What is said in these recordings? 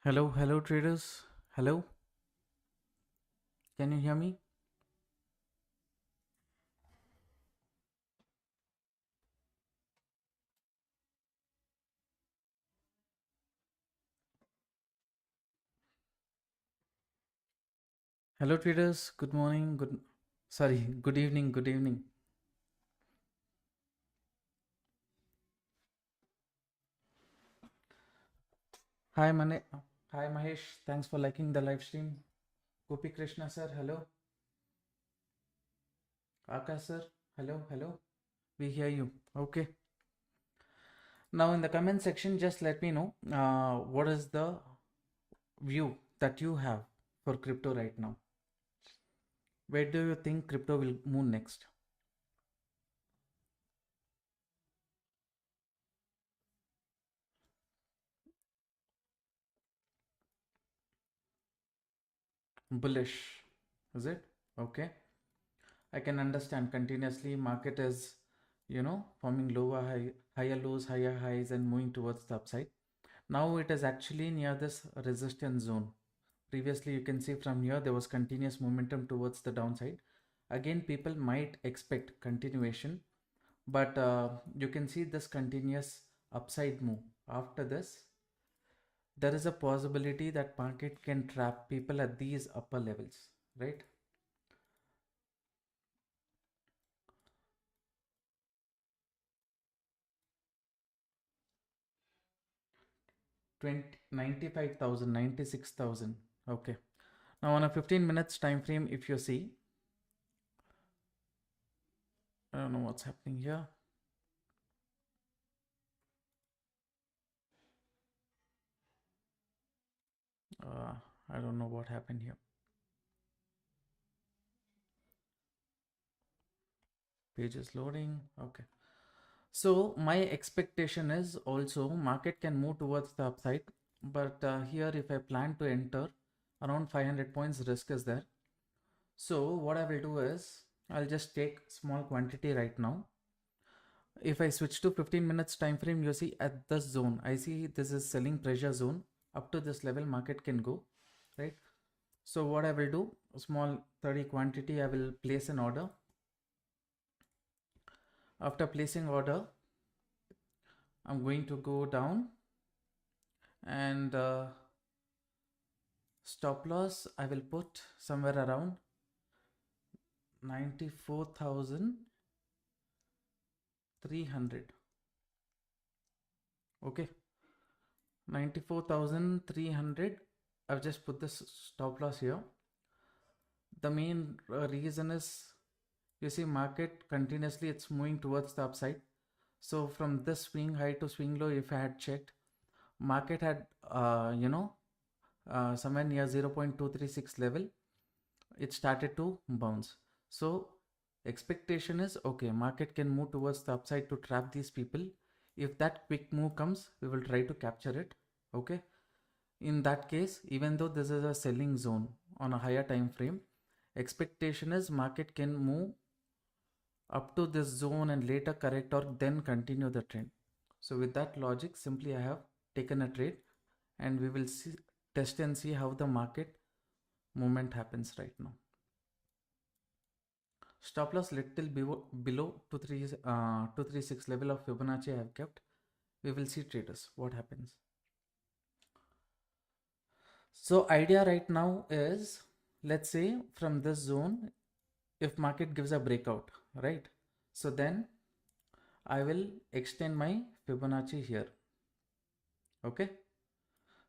Hello traders. Hello, can you hear me? Hello traders. Good morning. Good evening. Good evening. Hi Mane. Hi Mahesh. Thanks for liking the live stream. Gopi Krishna sir. Hello. Akash sir. Hello. We hear you. Okay. Now in the comment section, just let me know what is the view that you have for crypto right now. Where do you think crypto will move next? Bullish. Is it? Okay. I can understand continuously market is, forming higher lows, higher highs and moving towards the upside. Now it is actually near this resistance zone. Previously, you can see from here there was continuous momentum towards the downside. Again, people might expect continuation, but you can see this continuous upside move. After this, there is a possibility that market can trap people at these upper levels, right? 20 95,000, 96,000. Okay. Now on a 15 minutes time frame, if you see, I don't know what's happening here. Uh, I don't know what happened here. Page is loading. Okay. So my expectation is also market can move towards the upside, but here if I plan to enter around 500 points, risk is there. So what I will do is I'll just take small quantity right now. If I switch to 15 minutes time frame, you see at this zone, I see this is selling pressure zone. Up to this level market can go, right? So what I will do, a small 30 quantity, I will place an order. After placing order, I'm going to go down and stop loss I will put somewhere around 94,300. Okay, 94,300. I've just put this stop loss here. The main reason is, you see market continuously it's moving towards the upside. So from this swing high to swing low, if I had checked, market had somewhere near 0.236 level, it started to bounce. So expectation is okay, market can move towards the upside to trap these people. If that quick move comes, we will try to capture it. Okay, in that case, even though this is a selling zone on a higher time frame, expectation is market can move up to this zone and later correct or then continue the trend. So with that logic, simply I have taken a trade and we will see, test and see how the market movement happens right now. Stop loss little below 236 level of Fibonacci I have kept. We will see traders what happens. So idea right now is, let's say from this zone, if market gives a breakout, right? So then I will extend my Fibonacci here. Okay.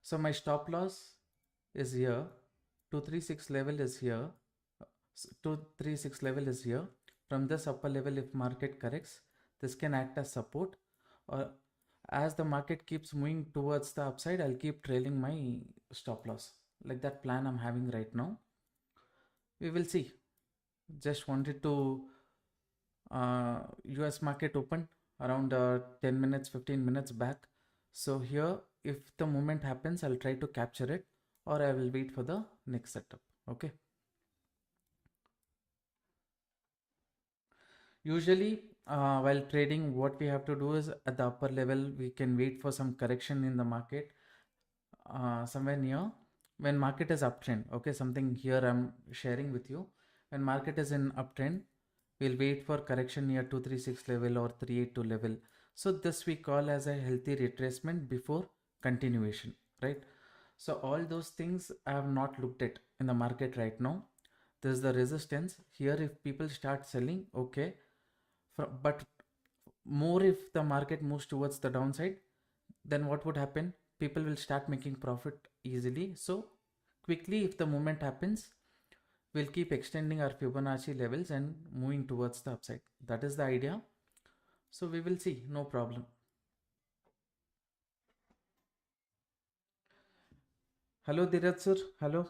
So my stop loss is here. 236 level is here. 236 level is here. From this upper level, if market corrects, this can act as support, or as the market keeps moving towards the upside, I'll keep trailing my stop loss. Like that plan I'm having right now. We will see. Just wanted to US market opened around 10 minutes, 15 minutes back. So here, if the movement happens, I'll try to capture it, or I will wait for the next setup. Okay. Usually, while trading, what we have to do is at the upper level, we can wait for some correction in the market. somewhere near when market is uptrend. Okay, something here I'm sharing with you. When market is in uptrend, we'll wait for correction near 236 level or 382 level. So this we call as a healthy retracement before continuation, right? So all those things I have not looked at in the market right now. This is the resistance here. If people start selling, okay, but more if the market moves towards the downside, then what would happen? People will start making profit easily. So quickly, if the movement happens, we'll keep extending our Fibonacci levels and moving towards the upside. That is the idea. So we will see, no problem. Hello Dheeraj sir, hello.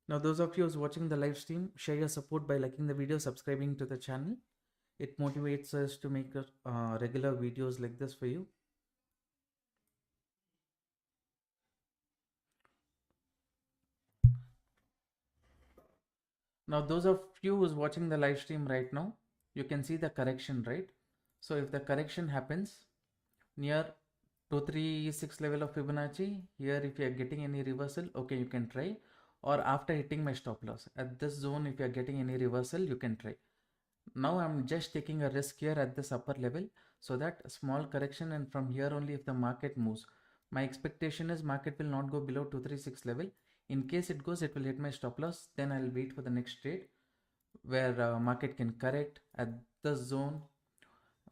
Now those of you who's watching the live stream, share your support by liking the video, subscribing to the channel. It motivates us to make regular videos like this for you. Now those of you who's watching the live stream right now, you can see the correction, right? So if the correction happens near 236 level of Fibonacci, here if you are getting any reversal, okay, you can try. Or after hitting my stop loss at this zone, if you are getting any reversal, you can try. Now I'm just taking a risk here at this upper level, so that a small correction, and from here only if the market moves, my expectation is market will not go below 236 level. In case it goes, it will hit my stop loss, then I'll wait for the next trade where market can correct at the zone.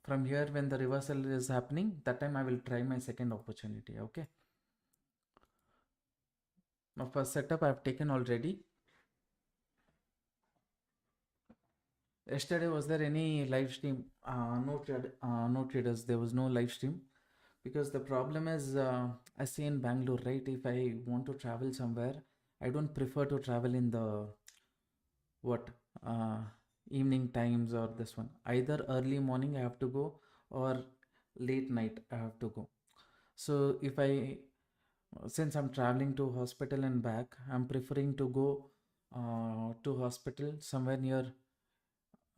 From here, when the reversal is happening, that time I will try my second opportunity. Okay, now first setup I have taken already. Yesterday, was there any live stream? No traders. There was no live stream because the problem is, I stay in Bangalore, right? If I want to travel somewhere, I don't prefer to travel in the what uh, evening times or this one. Either early morning I have to go or late night I have to go. So if I since I'm traveling to hospital and back, I'm preferring to go to hospital somewhere near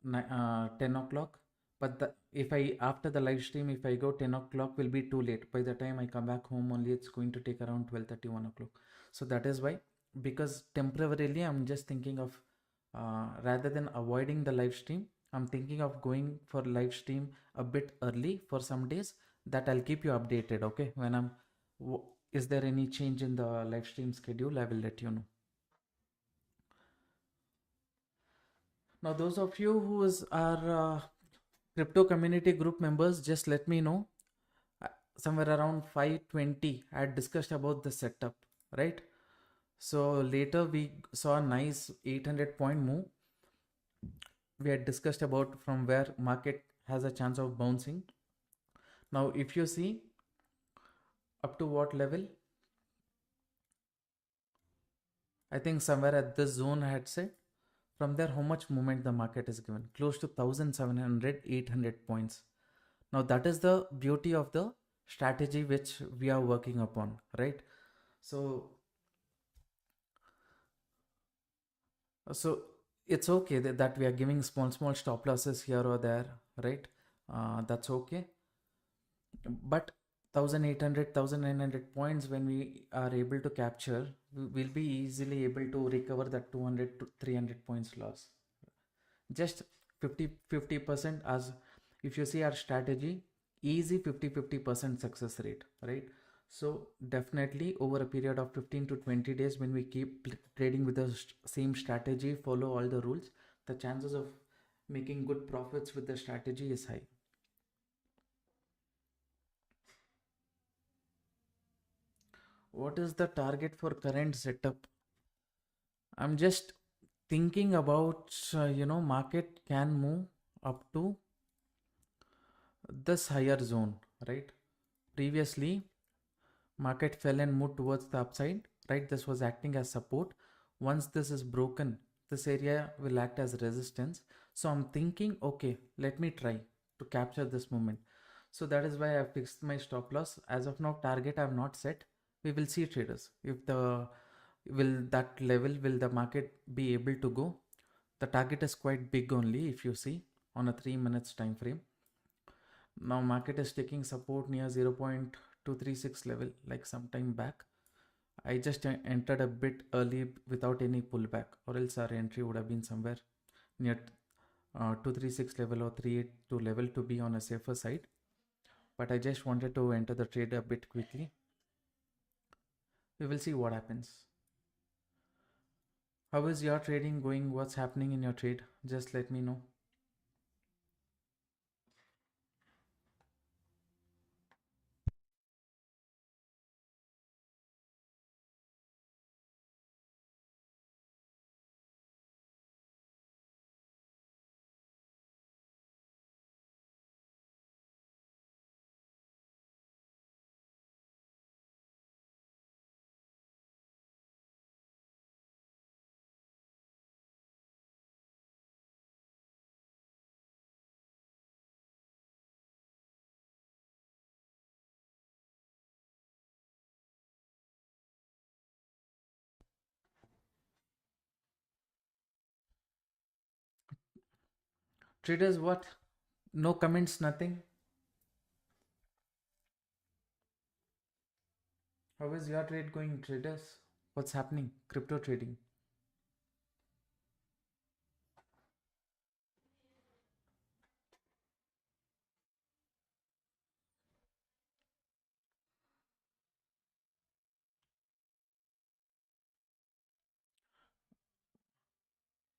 10 o'clock. But if I after the live stream, if I go 10 o'clock, will be too late. By the time I come back home, only it's going to take around 12:30, 1 o'clock. So that is why, because temporarily I'm just thinking of rather than avoiding the live stream, I'm thinking of going for live stream a bit early for some days. That I'll keep you updated. Okay, when is there any change in the live stream schedule? I will let you know. Now, those of you who are crypto community group members, just let me know. Somewhere around 5:20, I had discussed about the setup, right? So later we saw a nice 800 point move. We had discussed about from where market has a chance of bouncing. Now, if you see up to what level, I think somewhere at this zone I had said. From there, how much movement the market is given? Close to 1700, 800 points. Now that is the beauty of the strategy which we are working upon, right? So so it's okay that we are giving small stop losses here or there, right? That's okay. But 1800, 1900 points when we are able to capture, we will be easily able to recover that 200 to 300 points loss. Just 50% as if you see our strategy, easy 50% success rate, right? So definitely over a period of 15 to 20 days, when we keep trading with the same strategy, follow all the rules, the chances of making good profits with the strategy is high. What is the target for current setup? I'm just thinking about market can move up to this higher zone, right? Previously market fell and moved towards the upside, right? This was acting as support. Once this is broken, this area will act as resistance. So I'm thinking, okay, let me try to capture this moment. So that is why I fixed my stop loss. As of now, target I have not set. We will see, traders, if the will that level, will the market be able to go. The target is quite big only if you see on a 3 minutes time frame. Now market is taking support near 0.236 level like some time back. I just entered a bit early without any pullback, or else our entry would have been somewhere near 236 level or 382 level to be on a safer side. But I just wanted to enter the trade a bit quickly. We will see what happens. How is your trading going? What's happening in your trade? Just let me know. Traders, what? No comments, nothing. How is your trade going, traders? What's happening? Crypto trading.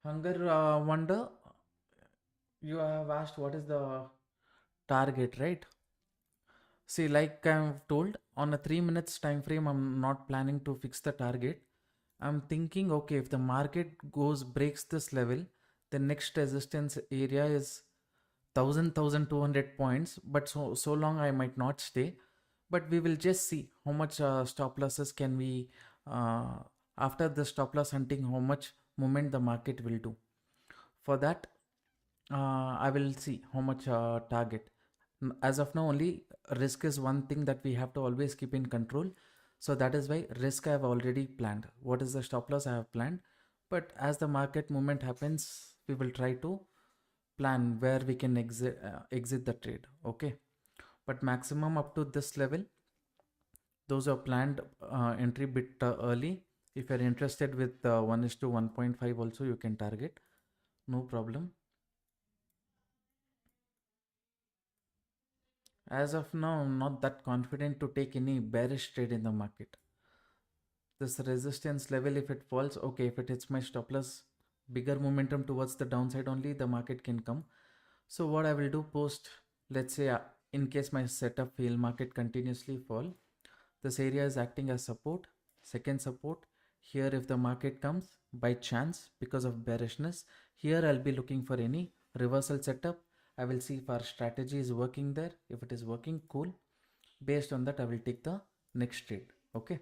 Hunger Wonder, you have asked what is the target, right? See, like I've told, on a 3 minutes time frame, I'm not planning to fix the target. I'm thinking, okay, if the market breaks this level, the next resistance area is 1200 points. But so long I might not stay. But we will just see how much stop losses can we, uh, after the stop loss hunting, how much movement the market will do. For that, I will see how much target. As of now, only risk is one thing that we have to always keep in control. So that is why risk I have already planned. What is the stop loss I have planned? But as the market movement happens, we will try to plan where we can exit the trade. Okay. But maximum up to this level, those are planned entry bit early. If you're interested with 1 is to 1.5 also, you can target. No problem. As of now, I'm not that confident to take any bearish trade in the market. This resistance level, if it falls, okay, if it hits my stop loss, bigger momentum towards the downside only, the market can come. So what I will do post, let's say in case my setup fail, market continuously fall, this area is acting as support, second support. Here if the market comes by chance because of bearishness, here I'll be looking for any reversal setup. I will see if our strategy is working there. If it is working, cool. Based on that, I will take the next trade. Okay.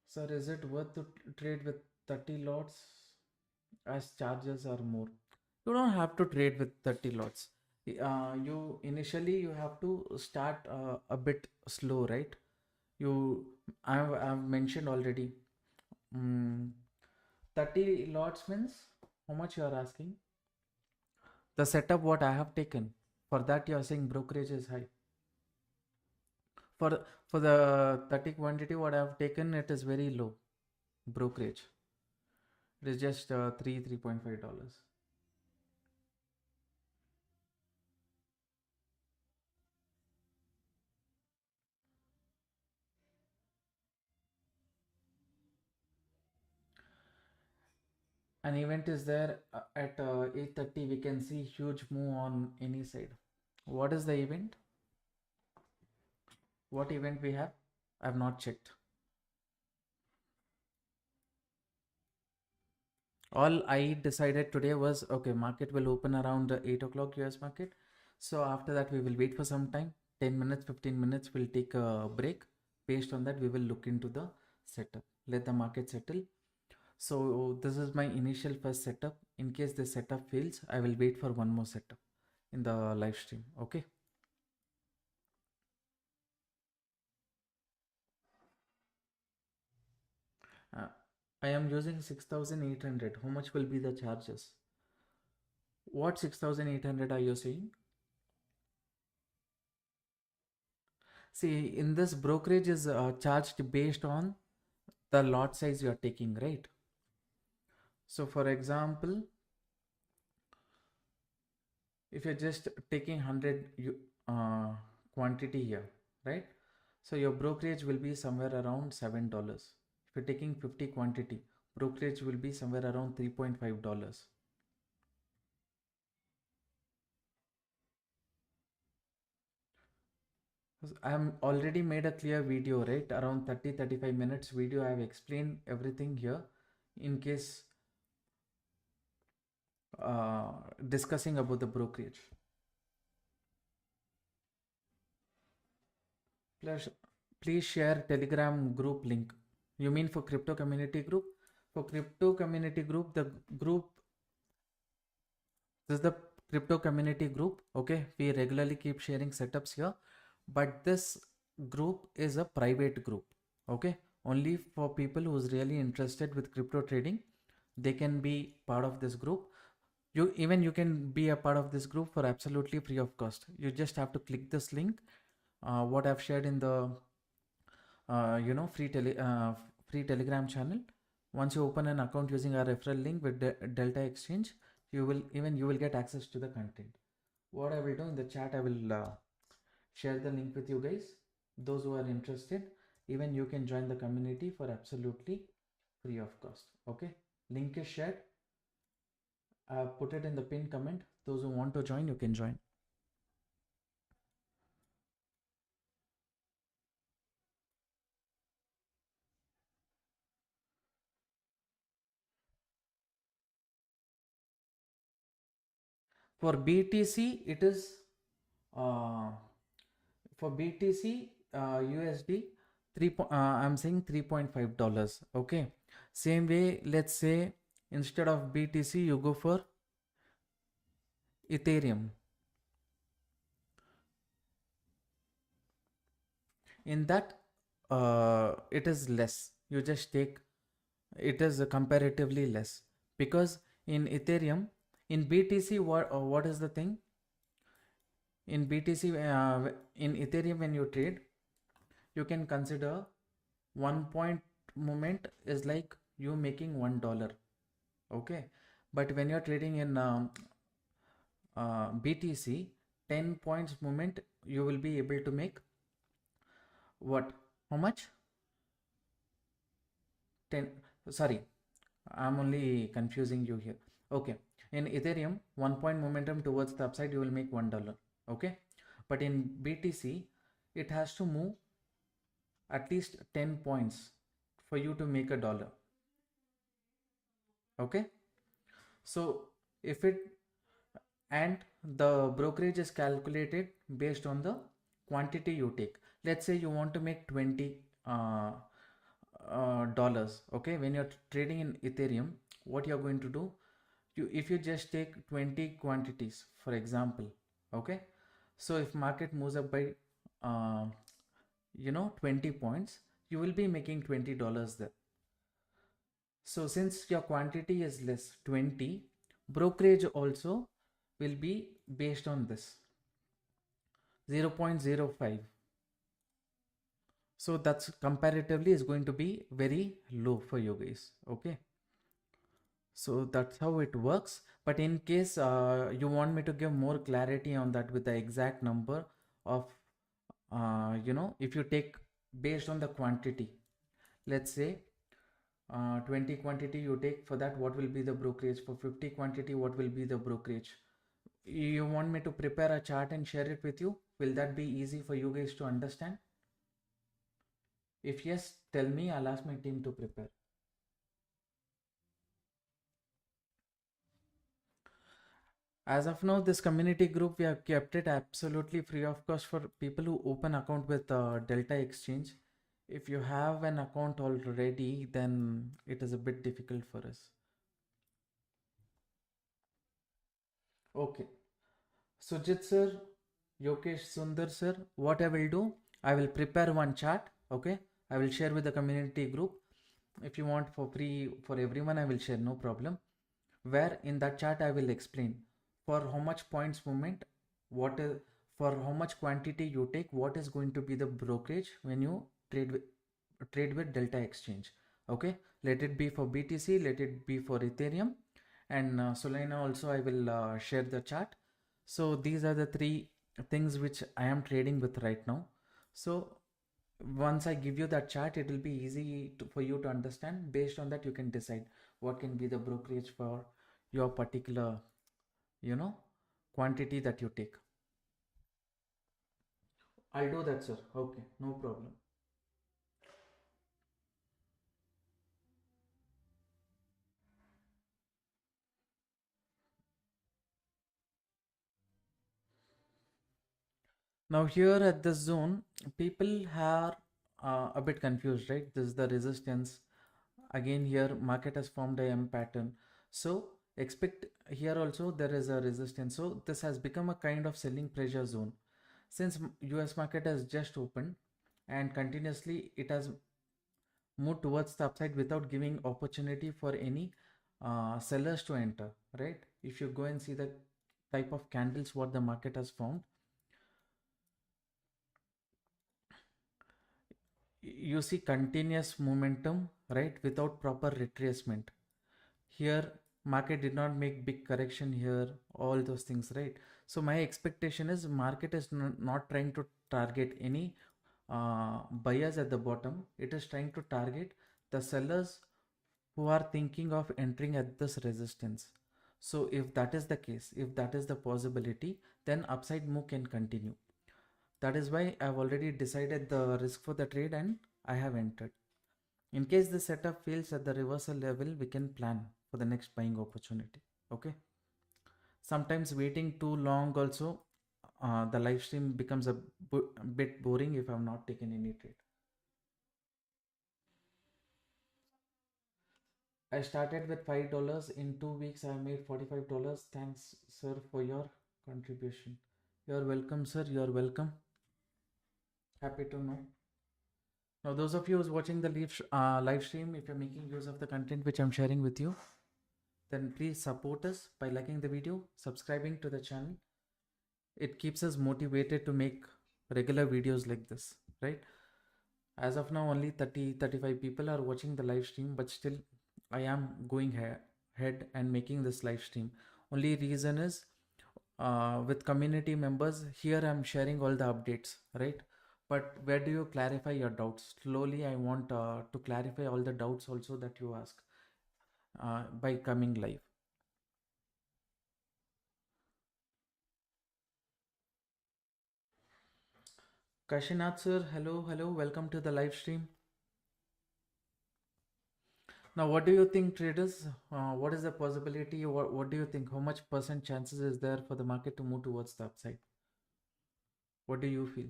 Sir, is it worth to trade with 30 lots as charges are more? You don't have to trade with 30 lots. You initially you have to start a bit slow, right? You, I've mentioned already. Mm, 30 lots means how much you are asking? The setup what I have taken. For that you are saying brokerage is high. For the 30 quantity what I have taken, it is very low brokerage. It is just 3.5 dollars. An event is there at 8:30. We can see huge move on any side. What is the event? What event we have? I have not checked. All I decided today was okay, market will open around 8 o'clock US market. So after that, we will wait for some time, 10 minutes, 15 minutes, we'll take a break. Based on that, we will look into the setup, let the market settle. So this is my initial first setup. In case the setup fails, I will wait for one more setup in the live stream. Okay. Uh, I am using 6,800. How much will be the charges? What 6,800 are you saying? See, in this brokerage is charged based on the lot size you are taking, right? So for example, if you're just taking 100 quantity here, right? So your brokerage will be somewhere around $7. If you're taking 50 quantity, brokerage will be somewhere around $3.5. I am already made a clear video, right? Around 30-35 minutes video. I have explained everything here in case uh, discussing about the brokerage. Plus, please share Telegram group link. You mean for crypto community group? For crypto community group, the group, this is the crypto community group. Okay, we regularly keep sharing setups here, but this group is a private group. Okay, only for people who's really interested with crypto trading, they can be part of this group. You can be a part of this group for absolutely free of cost. You just have to click this link, what I've shared in the free telegram channel. Once you open an account using our referral link with Delta Exchange, you will get access to the content. What I will do in the chat, I will share the link with you guys. Those who are interested, even you can join the community for absolutely free of cost. Okay, link is shared. Put it in the pinned comment. Those who want to join, you can join. For BTC, it is uh, for BTC USD I'm saying $3.5. Okay. Same way, let's say instead of BTC, you go for Ethereum. In that, it is less. You just take, it is comparatively less, because in Ethereum, in BTC, what is the thing? In BTC, in Ethereum, when you trade, you can consider 1 point movement is like you making $1. Okay, but when you're trading in BTC, 10 points movement, you will be able to make what? How much? 10. Sorry, I'm only confusing you here. Okay, in Ethereum, 1 point momentum towards the upside, you will make $1. Okay, but in BTC, it has to move at least 10 points for you to make $1. Okay, so if it, and the brokerage is calculated based on the quantity you take. Let's say you want to make 20 dollars. Okay, when you're trading in Ethereum, what you're going to do, if you just take 20 quantities, for example. Okay, so if market moves up by 20 points, you will be making $20 there. So since your quantity is less, 20, brokerage also will be based on this 0.05. So that's comparatively is going to be very low for you guys. Okay, so that's how it works. But in case you want me to give more clarity on that with the exact number of if you take based on the quantity, let's say 20 quantity you take, for that what will be the brokerage, for 50 quantity what will be the brokerage. You want me to prepare a chart and share it with you? Will that be easy for you guys to understand? If yes, tell me, I'll ask my team to prepare. As of now, this community group, we have kept it absolutely free of cost for people who open account with Delta Exchange. If you have an account already, then it is a bit difficult for us. Okay. Sujit sir, Yokesh Sundar sir, what I will do, I will prepare one chart. Okay, I will share with the community group. if you want for free for everyone, I will share, no problem. Where in that chart I will explain for how much points movement, what is, for how much quantity you take, what is going to be the brokerage when you trade with Delta Exchange. Okay, let it be for BTC, let it be for Ethereum, and Solana also. I will share the chart. So these are the three things which I am trading with right now. So once I give you that chart, it will be easy for you to understand. Based on that, you can decide what can be the brokerage for your particular, you know, quantity that you take. I'll do that, sir. Okay, no problem. Now here at this zone, people are a bit confused, right? This is the resistance. Again here market has formed a M pattern. So expect here also there is a resistance. So this has become a kind of selling pressure zone. Since US market has just opened and continuously it has moved towards the upside without giving opportunity for any sellers to enter, right? If you go and see the type of candles what the market has formed, you see continuous momentum, right, without proper retracement. Here market did not make big correction here, all those things, right? So my expectation is market is not trying to target any buyers at the bottom. It is trying to target the sellers who are thinking of entering at this resistance. So if that is the case, if that is the possibility, then upside move can continue. That is why I've already decided the risk for the trade and I have entered. In case the setup fails at the reversal level, we can plan for the next buying opportunity. Okay. Sometimes waiting too long also, the live stream becomes a bit boring if I'm not taking any trade. I started with $5. In 2 weeks, I made $45. Thanks, sir, for your contribution. You're welcome, sir. You're welcome. Happy to know. Now, those of you who's watching the live stream, if you're making use of the content which I'm sharing with you, then please support us by liking the video, subscribing to the channel. It keeps us motivated to make regular videos like this, right? As of now, only 35 people are watching the live stream, but still I am going ahead and making this live stream. Only reason is with community members, here I'm sharing all the updates, right? But where do you clarify your doubts? Slowly, I want to clarify all the doubts also that you ask by coming live. Kashinath sir, hello, welcome to the live stream. Now, what do you think, traders? What is the possibility? What do you think? How much percent chances is there for the market to move towards the upside? What do you feel?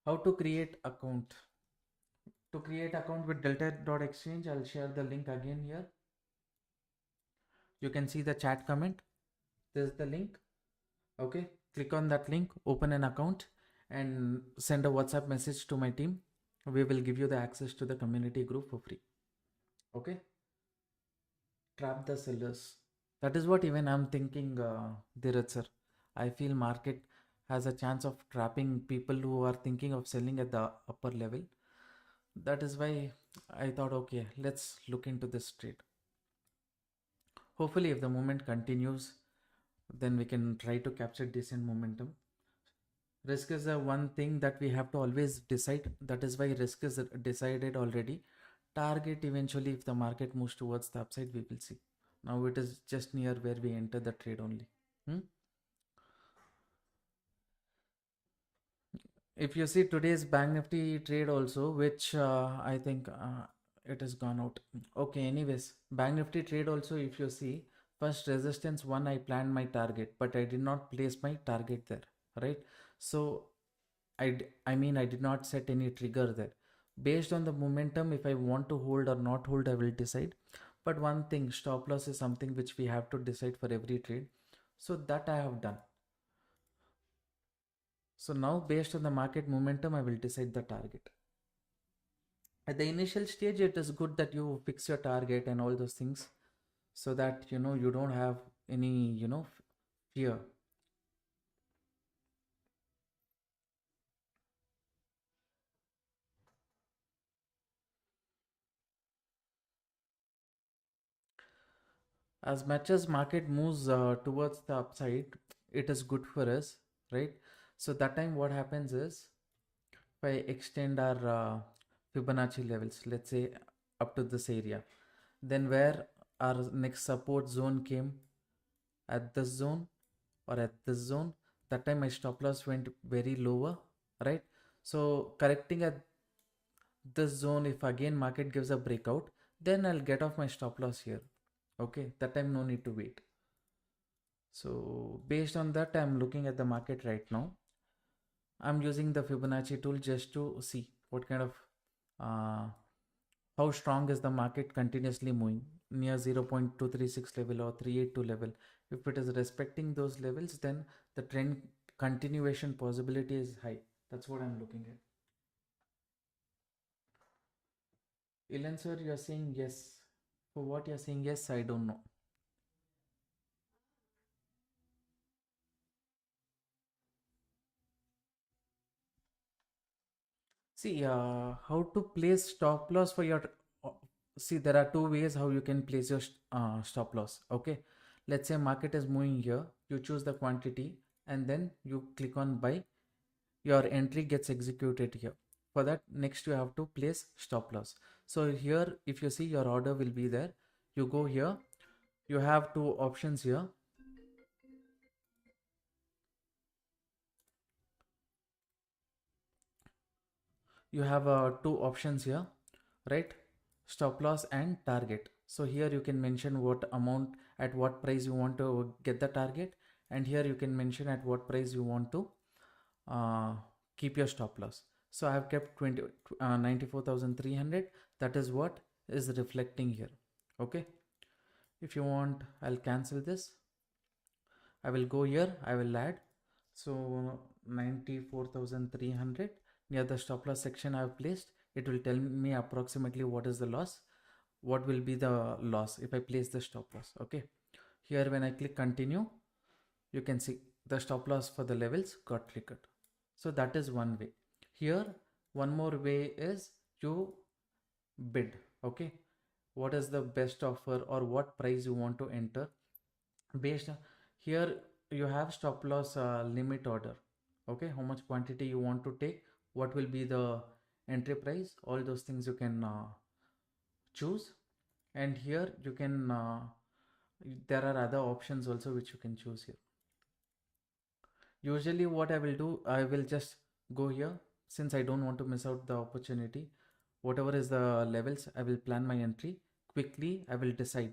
How to create account? To create account with Delta.exchange, I'll share the link again here. You can see the chat comment. There's the link. Okay, click on that link, open an account, and send a WhatsApp message to my team. We will give you the access to the community group for free. Okay, trap the sellers. That is what even I'm thinking, Dheeraj sir. I feel market has a chance of trapping people who are thinking of selling at the upper level. That is why I thought, okay, let's look into this trade. Hopefully, if the movement continues, then we can try to capture decent momentum. Risk is a one thing that we have to always decide. That is why risk is decided already. Target eventually, if the market moves towards the upside, we will see. Now it is just near where we enter the trade only. Hmm? If you see today's Bank Nifty trade also, which I think it has gone out. Okay, anyways, Bank Nifty trade also, if you see, first resistance one, I planned my target, but I did not place my target there, right? So I mean, I did not set any trigger there. Based on the momentum, if I want to hold or not hold, I will decide. But one thing, stop loss is something which we have to decide for every trade. So that I have done. So now based on the market momentum, I will decide the target. At the initial stage, it is good that you fix your target and all those things, so that you don't have any fear. As much as market moves towards the upside, it is good for us, right? So that time what happens is, if I extend our Fibonacci levels, let's say up to this area, then where our next support zone came, at this zone or at this zone, that time my stop loss went very lower, right? So correcting at this zone, if again market gives a breakout, then I'll get off my stop loss here. Okay, that time no need to wait. So based on that, I'm looking at the market right now. I'm using the Fibonacci tool just to see what kind of uh, how strong is the market continuously moving near 0.236 level or 382 level. If it is respecting those levels, then the trend continuation possibility is high. That's what I'm looking at. Ilan sir, you're saying yes. For what you're saying yes, I don't know. See, how to place stop loss for your. uh, See, there are two ways how you can place your stop loss. Okay, let's say market is moving here. You choose the quantity and then you click on buy. Your entry gets executed here. For that, next you have to place stop loss. So here, if you see, your order will be there. You go here. You have two options here. You have two options here, right? Stop loss and target. So here you can mention what amount, at what price you want to get the target, and here you can mention at what price you want to uh, keep your stop loss. So I have kept 94,300. That is what is reflecting here. Okay, if you want, I'll cancel this. I will go here, I will add. So 94,300 near the stop loss section I have placed. It will tell me approximately what is the loss, what will be the loss if I place the stop loss. Okay, here when I click continue, you can see the stop loss for the levels got triggered. So that is one way. Here one more way is you bid. Okay, what is the best offer or what price you want to enter. Based on here, you have stop loss limit order. Okay, how much quantity you want to take, what will be the entry price, all those things you can choose. And here you can there are other options also which you can choose here. Usually what I will do, I will just go here, since I don't want to miss out the opportunity. Whatever is the levels, I will plan my entry quickly. I will decide,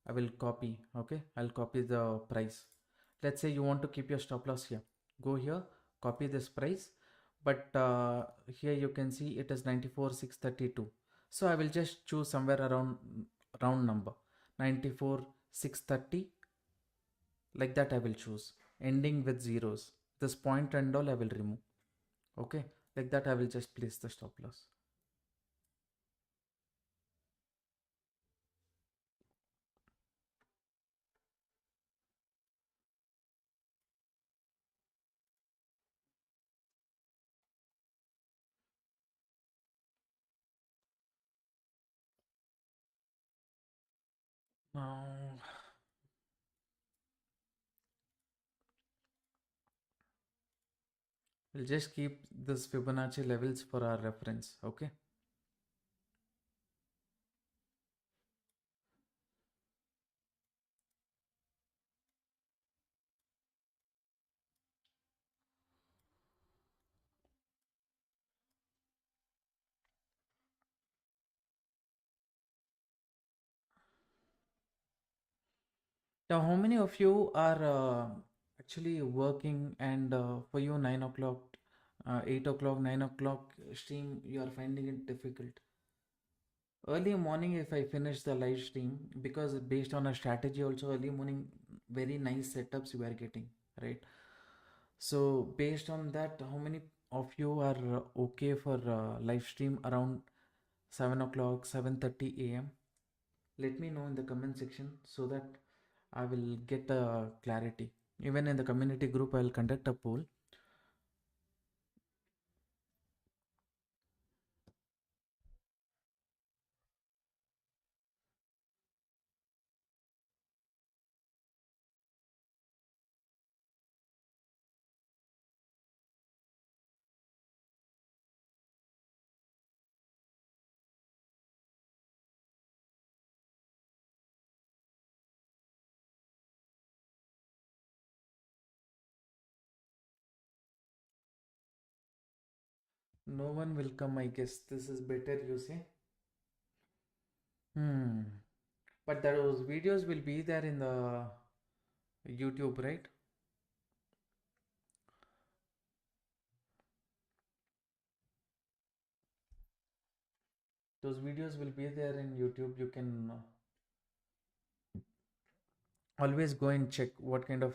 I will copy. Okay, I'll copy the price. Let's say you want to keep your stop loss here, go here, copy this price. But here you can see it is 94,632. So I will just choose somewhere around round number 94,630, like that I will choose, ending with zeros. This point and all I will remove. Okay, like that I will just place the stop loss. Now we'll just keep this Fibonacci levels for our reference. Okay, now how many of you are actually working, and for you 9 o'clock 8 o'clock 9 o'clock stream you are finding it difficult? Early morning, if I finish the live stream, because based on a strategy also, early morning very nice setups you are getting, right? So based on that, how many of you are okay for live stream around 7 o'clock, 7:30 a.m.? Let me know in the comment section so that I will get clarity. Even in the community group, I will conduct a poll. No one will come, I guess. This is better, you say? Hmm. But those videos will be there in the YouTube, right? Those videos will be there in YouTube. You can always go and check what kind of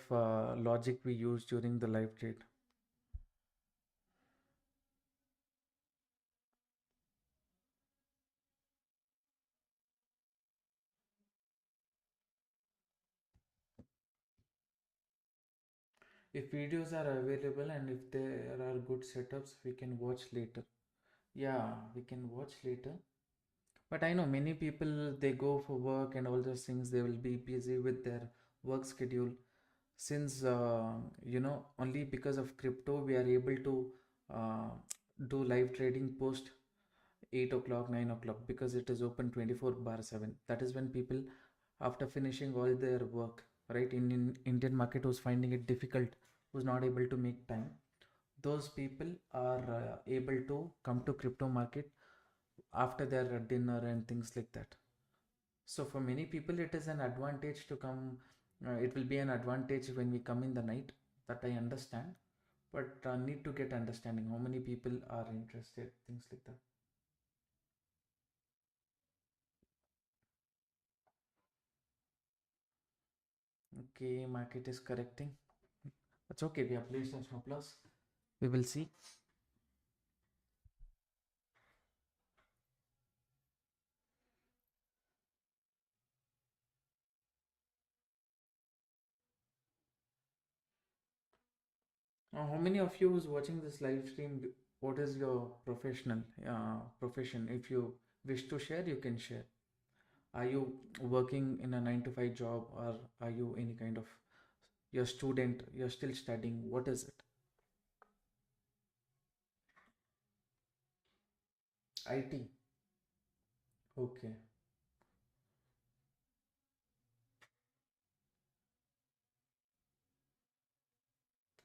logic we use during the live trade. If videos are available and if there are good setups, we can watch later. Yeah, we can watch later. But I know many people, they go for work and all those things, they will be busy with their work schedule. Since, only because of crypto, we are able to uh, do live trading post 8 o'clock, 9 o'clock, because it is open 24 bar 7. That is when people, after finishing all their work, right, in Indian market, who's finding it difficult, who's not able to make time, those people are able to come to crypto market after their dinner and things like that. So for many people, it is an advantage to come. It will be an advantage when we come in the night. That I understand, but need to get understanding how many people are interested, things like that. Okay, market is correcting. That's okay. We have placed a stop loss. We will see. How many of you is watching this live stream? What is your professional profession? If you wish to share, you can share. Are you working in a 9 to 5 job, or are you any kind of, you're student, you're still studying? What is it? IT. Okay.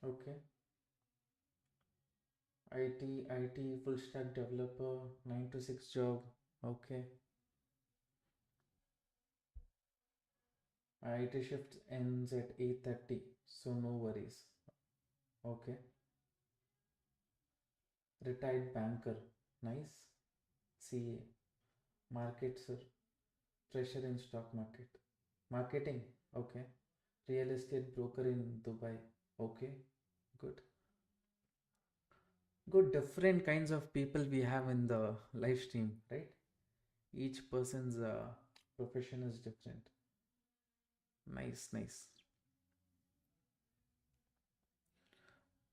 Okay. IT full stack developer, 9 to 6 job. Okay. IT shift ends at 8:30, so no worries. Okay. Retired banker. Nice. CA. Market, sir. Treasure in stock market. Marketing. Okay. Real estate broker in Dubai. Okay. Good. Good. Different kinds of people we have in the live stream, right? Each person's profession is different. Nice, nice.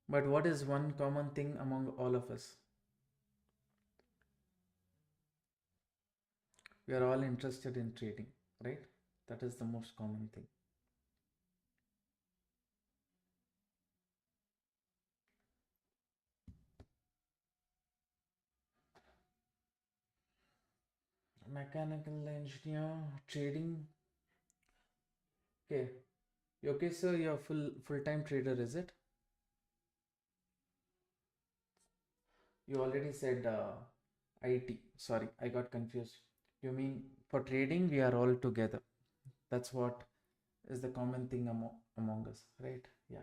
But what is one common thing among all of us? We are all interested in trading, right? That is the most common thing. Mechanical engineer, trading. Okay. Okay, sir, you're full-time trader, is it? You already said IT. Sorry, I got confused. You mean for trading we are all together. That's what is the common thing among us, right? Yeah.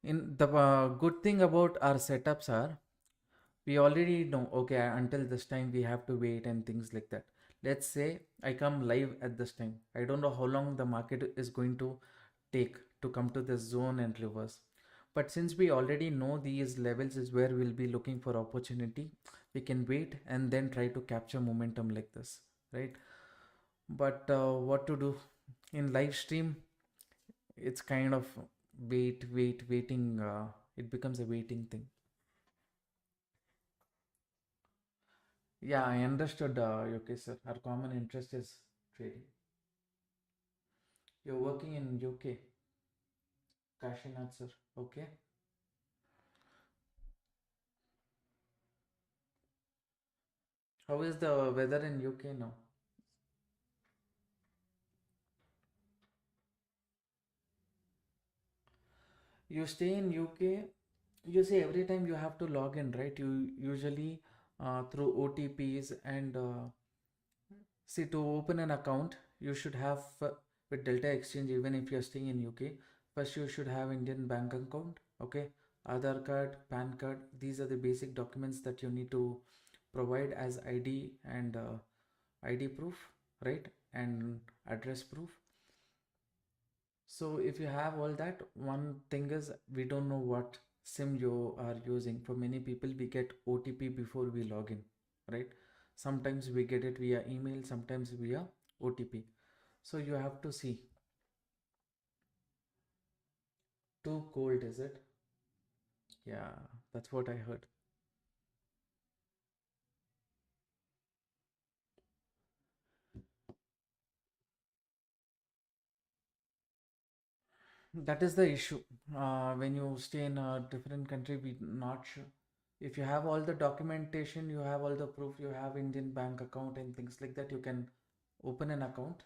In the good thing about our setups are, We already know, okay, until this time we have to wait and things like that. Let's say I come live at this time, I don't know how long the market is going to take to come to this zone and reverse. But since we already know these levels is where we'll be looking for opportunity, we can wait and then try to capture momentum like this, right? But what to do in live stream, it's kind of waiting, it becomes a waiting thing. Yeah, I understood, okay, sir. Our common interest is trading. You're working in UK, Kashinath, sir. Okay. How is the weather in UK now? You stay in UK, you say every time you have to log in, right? You usually through OTPs and see, to open an account, you should have with Delta Exchange, even if you're staying in UK, first you should have Indian bank account, okay? Aadhaar card, PAN card, these are the basic documents that you need to provide as ID and ID proof, right? And address proof. So if you have all that, one thing is we don't know what SIM you are using. For many people, we get OTP before we log in, right? Sometimes we get it via email, sometimes via OTP. So you have to see. Too cold, is it? Yeah, that's what I heard. That is the issue. When you stay in a different country, we not sure. If you have all the documentation, you have all the proof, you have Indian bank account and things like that, you can open an account.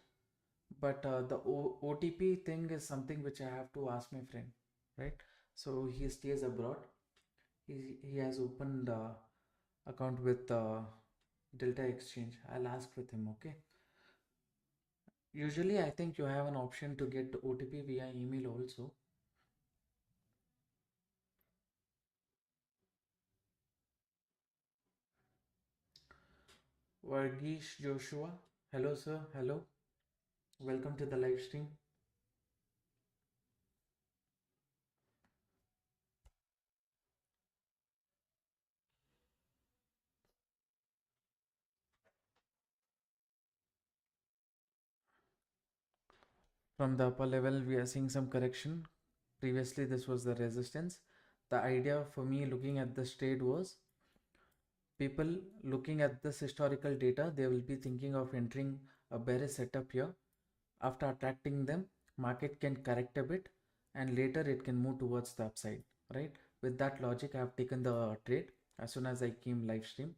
But the OTP thing is something which I have to ask my friend, right? So he stays abroad. He has opened account with Delta Exchange. I'll ask with him, okay? Usually, I think you have an option to get OTP via email also. Vargish Joshua. Hello, sir. Hello. Welcome to the live stream. From the upper level, we are seeing some correction. Previously, this was the resistance. The idea for me looking at this trade was people looking at this historical data, they will be thinking of entering a bearish setup here. After attracting them, market can correct a bit and later it can move towards the upside, right? With that logic, I have taken the trade as soon as I came live stream.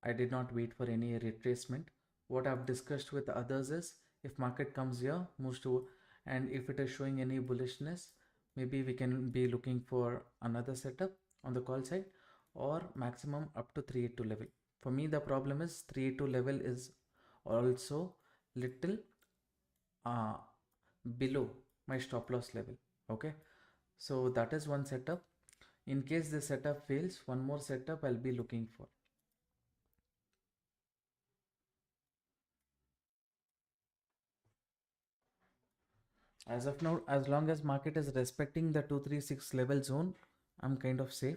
I did not wait for any retracement. What I've discussed with others is if market comes here, moves to, and if it is showing any bullishness, maybe we can be looking for another setup on the call side or maximum up to 382 level. For me, the problem is 382 level is also little uh, below my stop loss level. Okay, so that is one setup. In case the setup fails, one more setup I'll be looking for. As of now, as long as market is respecting the 236 level zone, I'm kind of safe.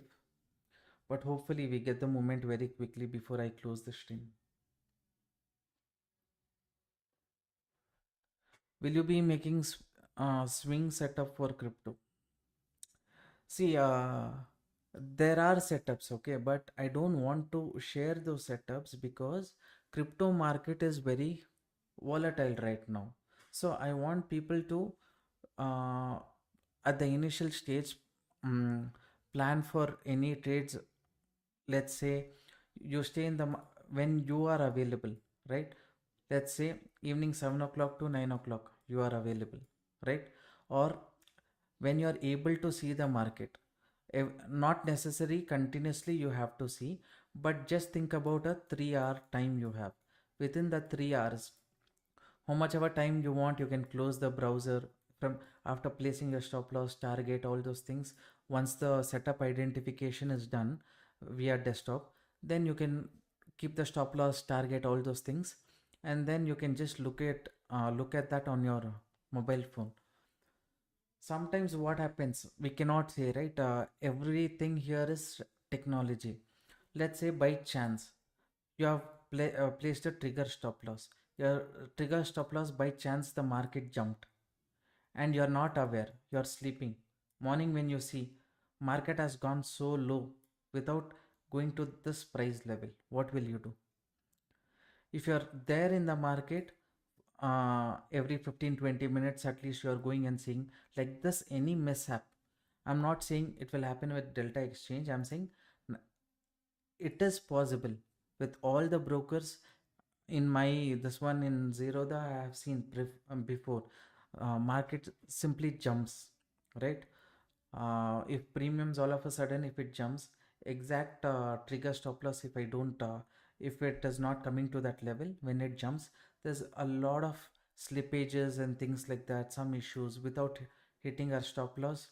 But hopefully we get the movement very quickly before I close the stream. Will you be making swing setup for crypto? See, there are setups, okay, but I don't want to share those setups because crypto market is very volatile right now. So I want people to, uh, at the initial stage, um, plan for any trades. Let's say you stay in the when you are available, right? Let's say evening 7 o'clock to 9 o'clock you are available, right? Or when you are able to see the market. Not necessary continuously you have to see, but just think about a 3 hour time you have. Within the 3 hours, how much ever time you want, you can close the browser from after placing your stop loss target, all those things. Once the setup identification is done, via desktop, then you can keep the stop loss, target, all those things, and then you can just look at that on your mobile phone. Sometimes what happens, we cannot say, right? Everything here is technology. Let's say by chance you have placed a trigger stop loss. Your trigger stop loss, by chance the market jumped and you're not aware, you're sleeping. Morning when you see market has gone so low without going to this price level, what will you do? If you're there in the market, every 15-20 minutes at least you're going and seeing like this any mishap. I'm not saying it will happen with Delta Exchange, I'm saying it is possible with all the brokers. In my this one in Zerodha I have seen before, market simply jumps, right? If premiums all of a sudden, if it jumps, exact trigger stop loss, if I don't if it is not coming to that level, when it jumps, there's a lot of slippages and things like that, some issues. Without hitting our stop loss,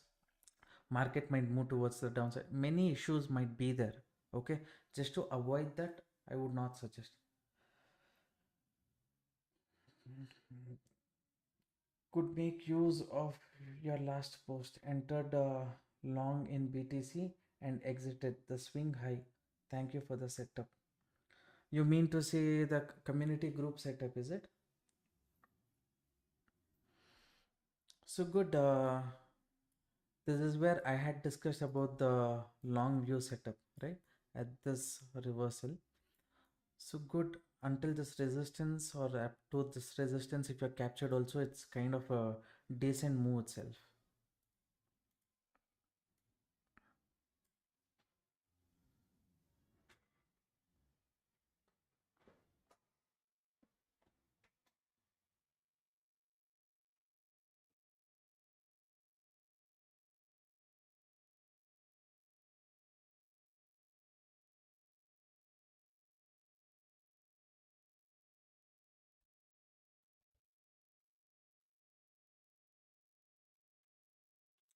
market might move towards the downside, many issues might be there. Okay, just to avoid that, I would not suggest. Could make use of your last post. Entered long in BTC and exited the swing high. Thank you for the setup. You mean to say the community group setup, is it? So good. This is where I had discussed about the long view setup, right? At this reversal. So good, until this resistance or up to this resistance, if you're captured also, it's kind of a decent move itself.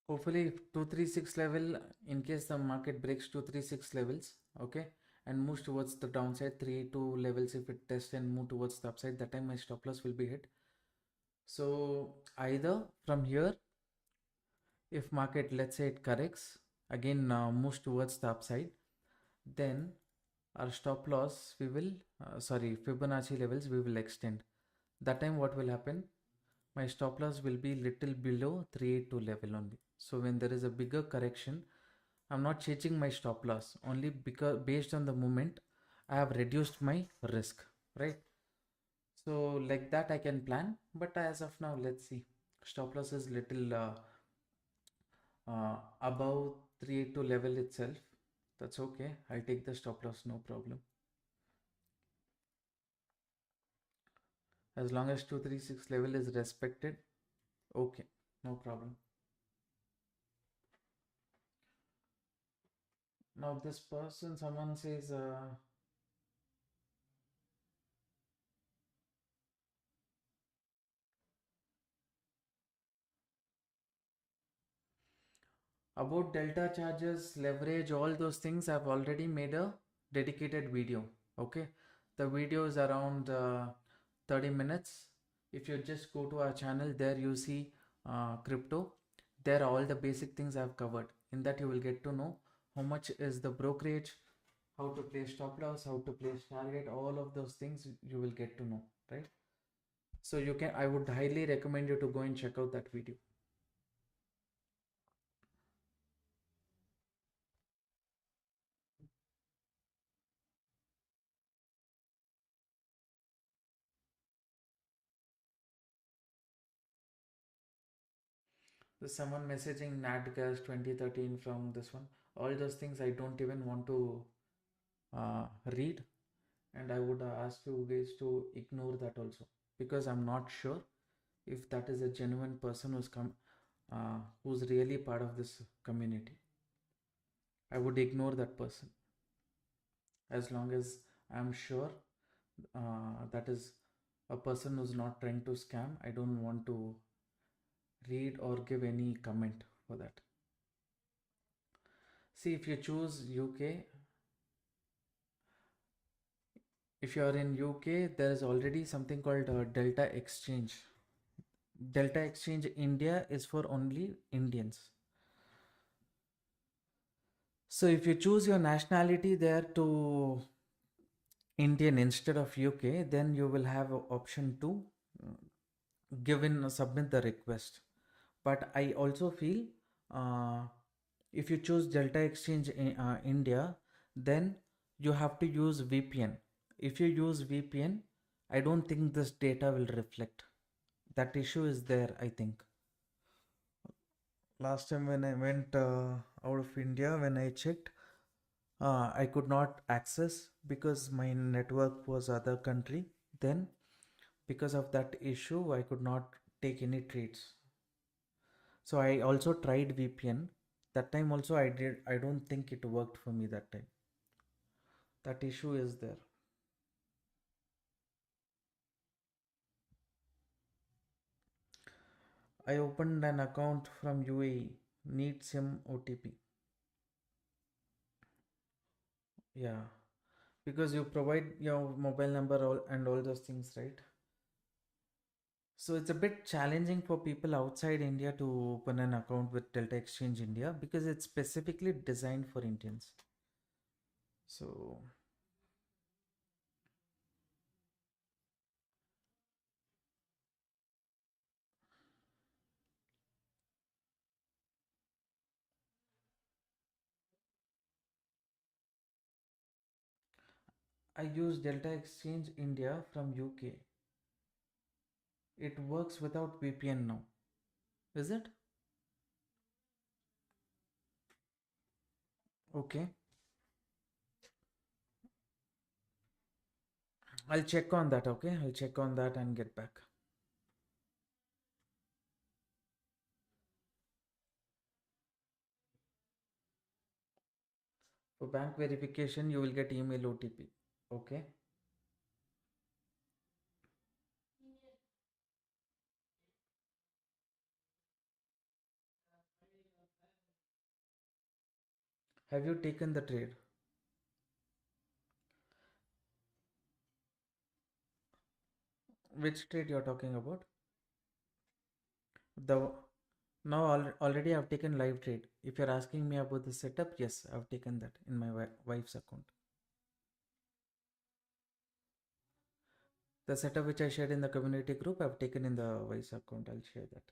Hopefully 236 level, in case the market breaks 236 levels, okay, and moves towards the downside, 32 levels, if it tests and move towards the upside, that time my stop loss will be hit. So either from here, if market, let's say it corrects again, moves towards the upside, then our stop loss we will sorry, Fibonacci levels we will extend. That time what will happen, my stop loss will be little below 382 level only. So when there is a bigger correction, I'm not changing my stop loss, only because based on the moment I have reduced my risk, right? So like that I can plan, but as of now, let's see. Stop loss is little above 382 level itself. That's okay. I'll take the stop loss, no problem. As long as 236 level is respected, okay, no problem. Now this person, someone says, about delta charges, leverage, all those things, I've already made a dedicated video. Okay, the video is around 30 minutes. If you just go to our channel, there you see crypto. There are all the basic things I've covered. In that, you will get to know how much is the brokerage, how to place stop loss, how to place target, all of those things you will get to know, right? So you can, I would highly recommend you to go and check out that video. There's someone messaging NatGas 2013 from this one. All those things I don't even want to read, and I would ask you guys to ignore that also, because I'm not sure if that is a genuine person who's really part of this community. I would ignore that person as long as I'm sure that is a person who's not trying to scam. I don't want to read or give any comment for that. See, if you choose UK, If you are in UK, there is already something called Delta Exchange. Delta Exchange India is for only Indians. So if you choose your nationality there to Indian instead of UK, then you will have a option to uh, give in submit the request. But I also feel uh, if you choose Delta Exchange in India, then you have to use VPN. If you use VPN, I don't think this data will reflect. That issue is there, I think. Last time when I went out of India, when I checked, I could not access because my network was other country. Then because of that issue, I could not take any trades. So I also tried VPN. That time also I did. I don't think it worked for me that time. That issue is there. I opened an account from UAE. Need SIM OTP. Yeah, because you provide your mobile number and all those things, right? So it's a bit challenging for people outside India to open an account with Delta Exchange India because it's specifically designed for Indians. So I use Delta Exchange India from UK. It works without VPN now. Is it? Okay. I'll check on that, okay? I'll check on that and get back. For bank verification, you will get email OTP. Okay. Have you taken the trade? Which trade you're talking about? The now already I've taken live trade. If you're asking me about the setup, yes, I've taken that in my wife's account. The setup which I shared in the community group, I've taken in the wife's account. I'll share that.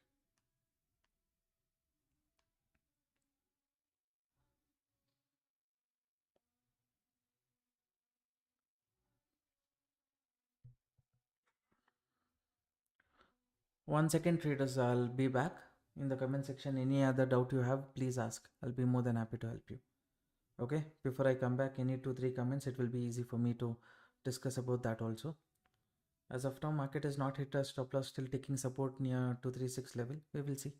One second, traders. I'll be back in the comment section. Any other doubt you have, please ask. I'll be more than happy to help you. Okay. Before I come back, any 2-3 comments, it will be easy for me to discuss about that also. As of now, market has not hit a stop loss, still taking support near 236 level. We will see.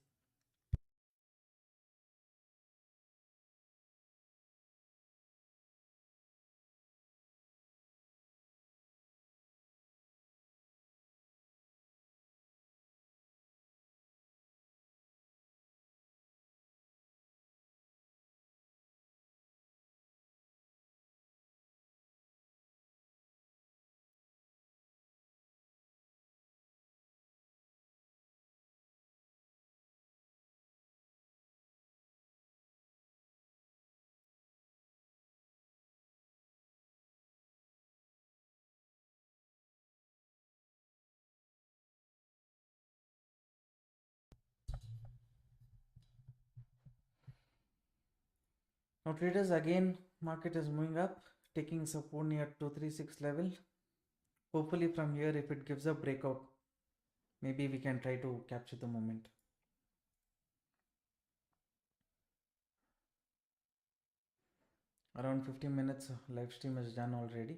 Now traders, again market is moving up, taking support near 236 level. Hopefully from here, if it gives a breakout, maybe we can try to capture the moment. Around 15 minutes live stream is done already.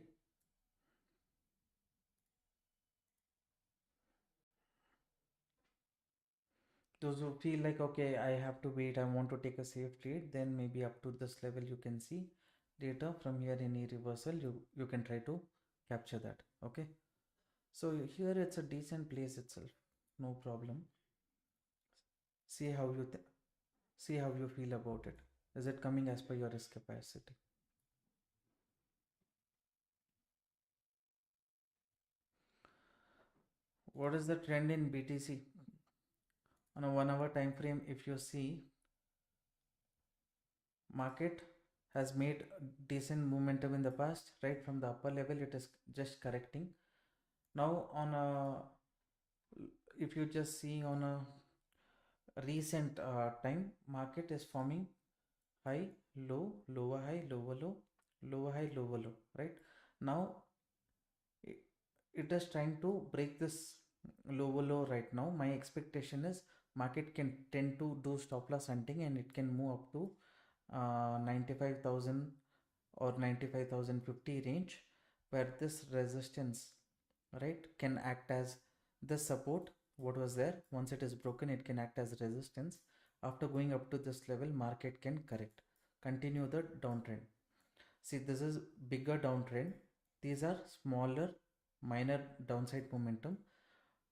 Those who feel like, okay, I have to wait, I want to take a safe trade, then maybe up to this level you can see data. From here, any reversal, you can try to capture that. Okay. So here it's a decent place itself, no problem. See how you see how you feel about it. Is it coming as per your risk capacity? what is the trend in BTC on a 1 hour time frame? If you see, market has made decent momentum in the past, right? From the upper level it is just correcting. Now on a, if you just see on a recent time, market is forming high, low, lower high, lower low, lower high, lower low, right? Now it, it is trying to break this lower low right now. My expectation is market can tend to do stop loss hunting and it can move up to 95,000 or 95,050 range, where this resistance, right, can act as the support. What was there, once it is broken, it can act as resistance. After going up to this level, market can correct, continue the downtrend. See, this is bigger downtrend, these are smaller minor downside momentum.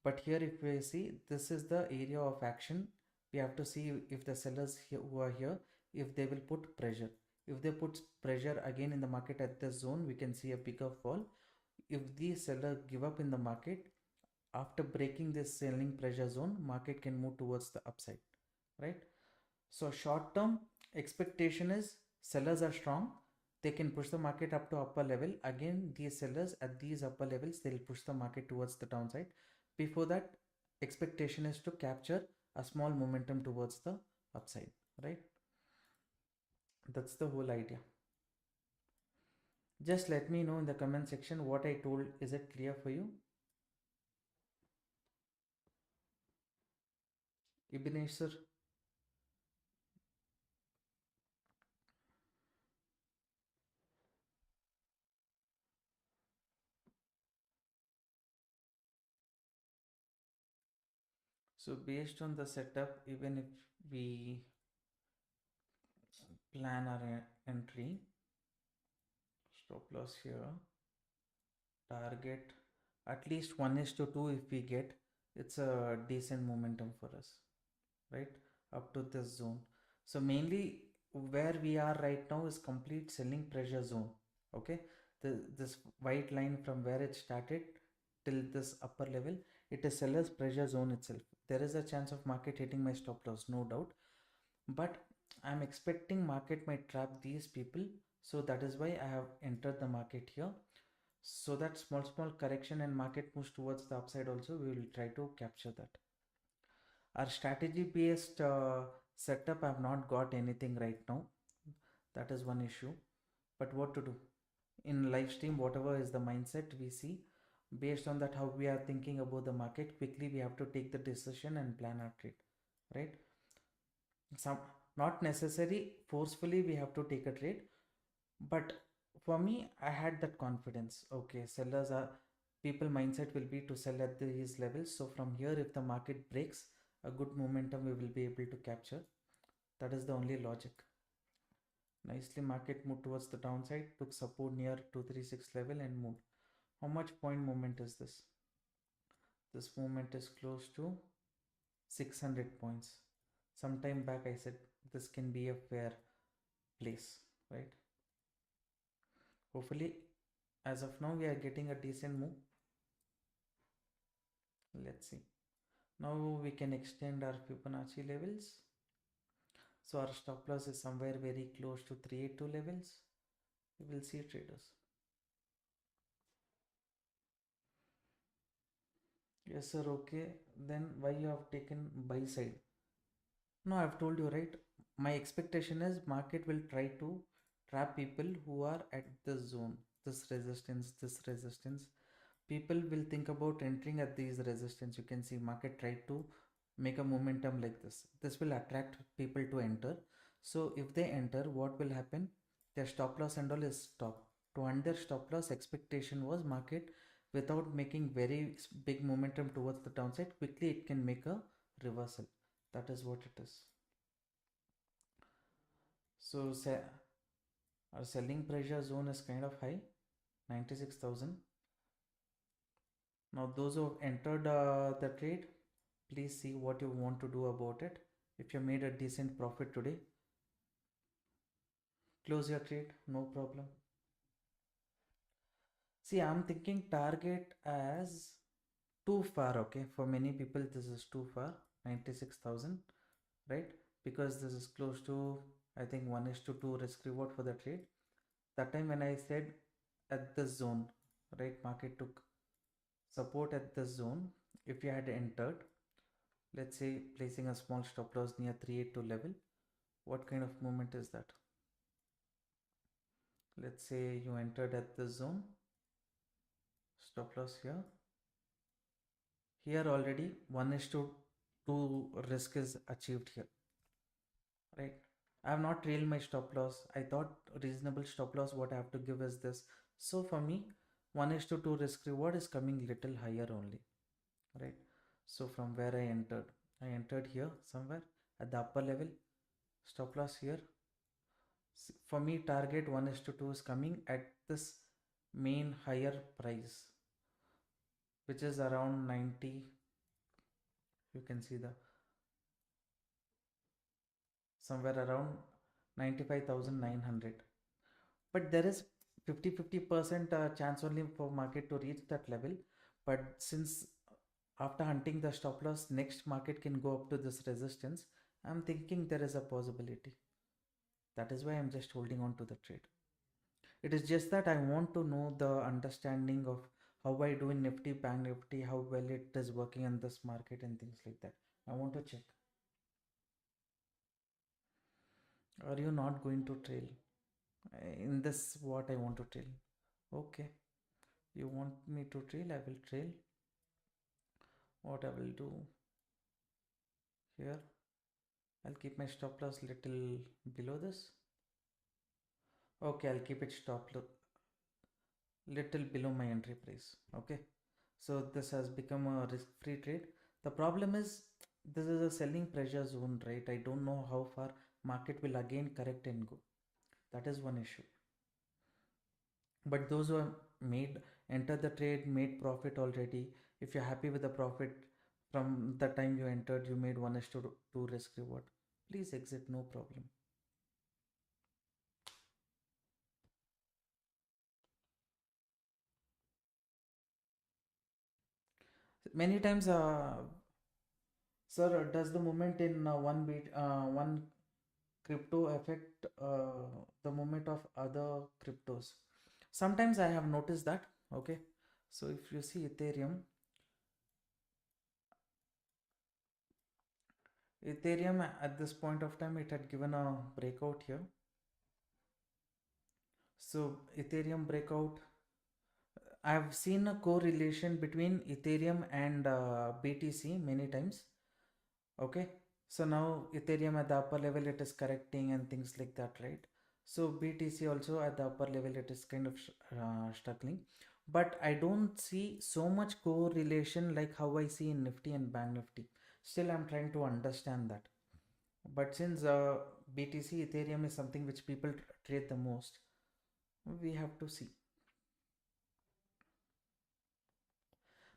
But here if we see, this is the area of action. We have to see if the sellers here, who are here, if they will put pressure. If they put pressure again in the market at this zone, we can see a bigger fall. If the seller give up in the market, after breaking this selling pressure zone, market can move towards the upside, right? So short term expectation is sellers are strong, they can push the market up to upper level. Again, these sellers at these upper levels, they'll push the market towards the downside. Before that, expectation is to capture a small momentum towards the upside, right? That's the whole idea. Just let me know in the comment section what I told. Is it clear for you? Ibnesh sir. So based on the setup, even if we plan our entry, stop loss here, target at least 1 is to 2, if we get, it's a decent momentum for us, right, up to this zone. So mainly where we are right now is complete selling pressure zone. Okay, this white line from where it started till this upper level, it is seller's pressure zone itself. There is a chance of market hitting my stop loss, no doubt, but I'm expecting market might trap these people. So that is why I have entered the market here, so that small correction and market moves towards the upside also, we will try to capture that. Our strategy based setup, I have not got anything right now. That is one issue. But what to do? In live stream, whatever is the mindset we see, based on that, how we are thinking about the market, quickly we have to take the decision and plan our trade, right? Some, not necessary forcefully we have to take a trade, but for me, I had that confidence. Okay, sellers are, people mindset will be to sell at these levels. So from here, if the market breaks a good momentum, we will be able to capture. That is the only logic. Nicely, market moved towards the downside, took support near 236 level and moved. How much point movement is this? This movement is close to 600 points. Sometime back I said this can be a fair place, right? Hopefully, as of now, we are getting a decent move. Let's see. Now we can extend our Fibonacci levels. So our stop loss is somewhere very close to 382 levels. We will see, traders. Yes sir, okay. Then why you have taken buy side? No, I've told you, right? My expectation is market will try to trap people who are at this zone, this resistance, this resistance. People will think about entering at these resistance. You can see market try to make a momentum like this will attract people to enter. So if they enter, what will happen? Their stop loss and all is stop. To under stop loss, expectation was market, without making very big momentum towards the downside, quickly it can make a reversal. That is what it is. So our selling pressure zone is kind of high, 96,000. Now those who have entered the trade, please see what you want to do about it. If you made a decent profit today, close your trade, no problem. See, I'm thinking target as too far. Okay, for many people this is too far. 96,000, right? Because this is close to, I think, 1:2 risk reward for the trade. That time when I said at the zone, right, market took support at the zone. If you had entered, let's say placing a small stop loss near 382 level, what kind of movement is that? Let's say you entered at the zone, stop loss here. Here already 1:2 risk is achieved here, right? I have not trailed my stop loss. I thought reasonable stop loss what I have to give is this. So for me, 1:2 risk reward is coming little higher only, right? So from where I entered here somewhere at the upper level, stop loss here. For me, target 1:2 is coming at this main higher price, which is around 90. You can see the somewhere around 95,900. But there is 50% chance only for market to reach that level. But since after hunting the stop loss, next market can go up to this resistance, I'm thinking there is a possibility. That is why I'm just holding on to the trade. It is just that I want to know the understanding of how I do in Nifty, Bank Nifty, how well it is working in this market and things like that. I want to check. Are you not going to trail? In this, what I want to trail. Okay. You want me to trail? I will trail. What I will do here, I'll keep my stop loss little below this. Okay, I'll keep it little below my entry price. Okay, so this has become a risk-free trade. The problem is this is a selling pressure zone, right? I don't know how far market will again correct and go. That is one issue. But those who have made enter the trade, made profit already, if you're happy with the profit from the time you entered, you made 1:2 risk reward, please exit, no problem. Many times, sir, does the movement in one crypto affect the movement of other cryptos? Sometimes I have noticed that. Okay, so if you see Ethereum at this point of time, it had given a breakout here. So Ethereum breakout, I've seen a correlation between Ethereum and BTC many times. Okay, so now Ethereum at the upper level it is correcting and things like that, right? So BTC also at the upper level it is kind of struggling, but I don't see so much correlation like how I see in Nifty and Bank Nifty. Still, I'm trying to understand that. But since BTC Ethereum is something which people trade the most, we have to see.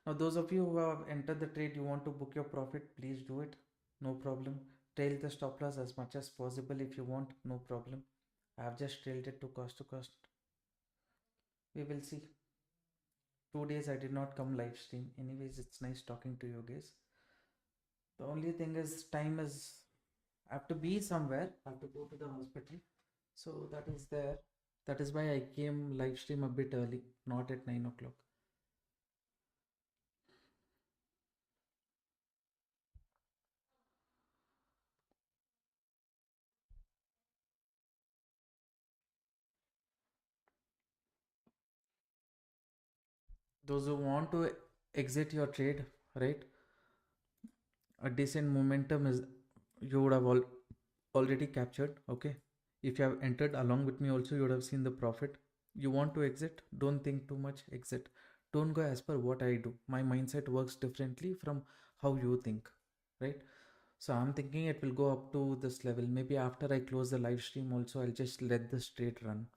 Now, those of you who have entered the trade, you want to book your profit, please do it. No problem. Trail the stop loss as much as possible if you want, no problem. I have just trailed it to cost. We will see. 2 days I did not come live stream. Anyways, it's nice talking to you guys. The only thing is, time is, I have to be somewhere. I have to go to the hospital. So that is there. That is why I came live stream a bit early, not at 9 o'clock. Those who want to exit your trade, right? A decent momentum is you would have already captured. Okay, if you have entered along with me also, you would have seen the profit. You want to exit, don't think too much, exit. Don't go as per what I do. My mindset works differently from how you think, right? So I'm thinking it will go up to this level. Maybe after I close the live stream also, I'll just let this trade run,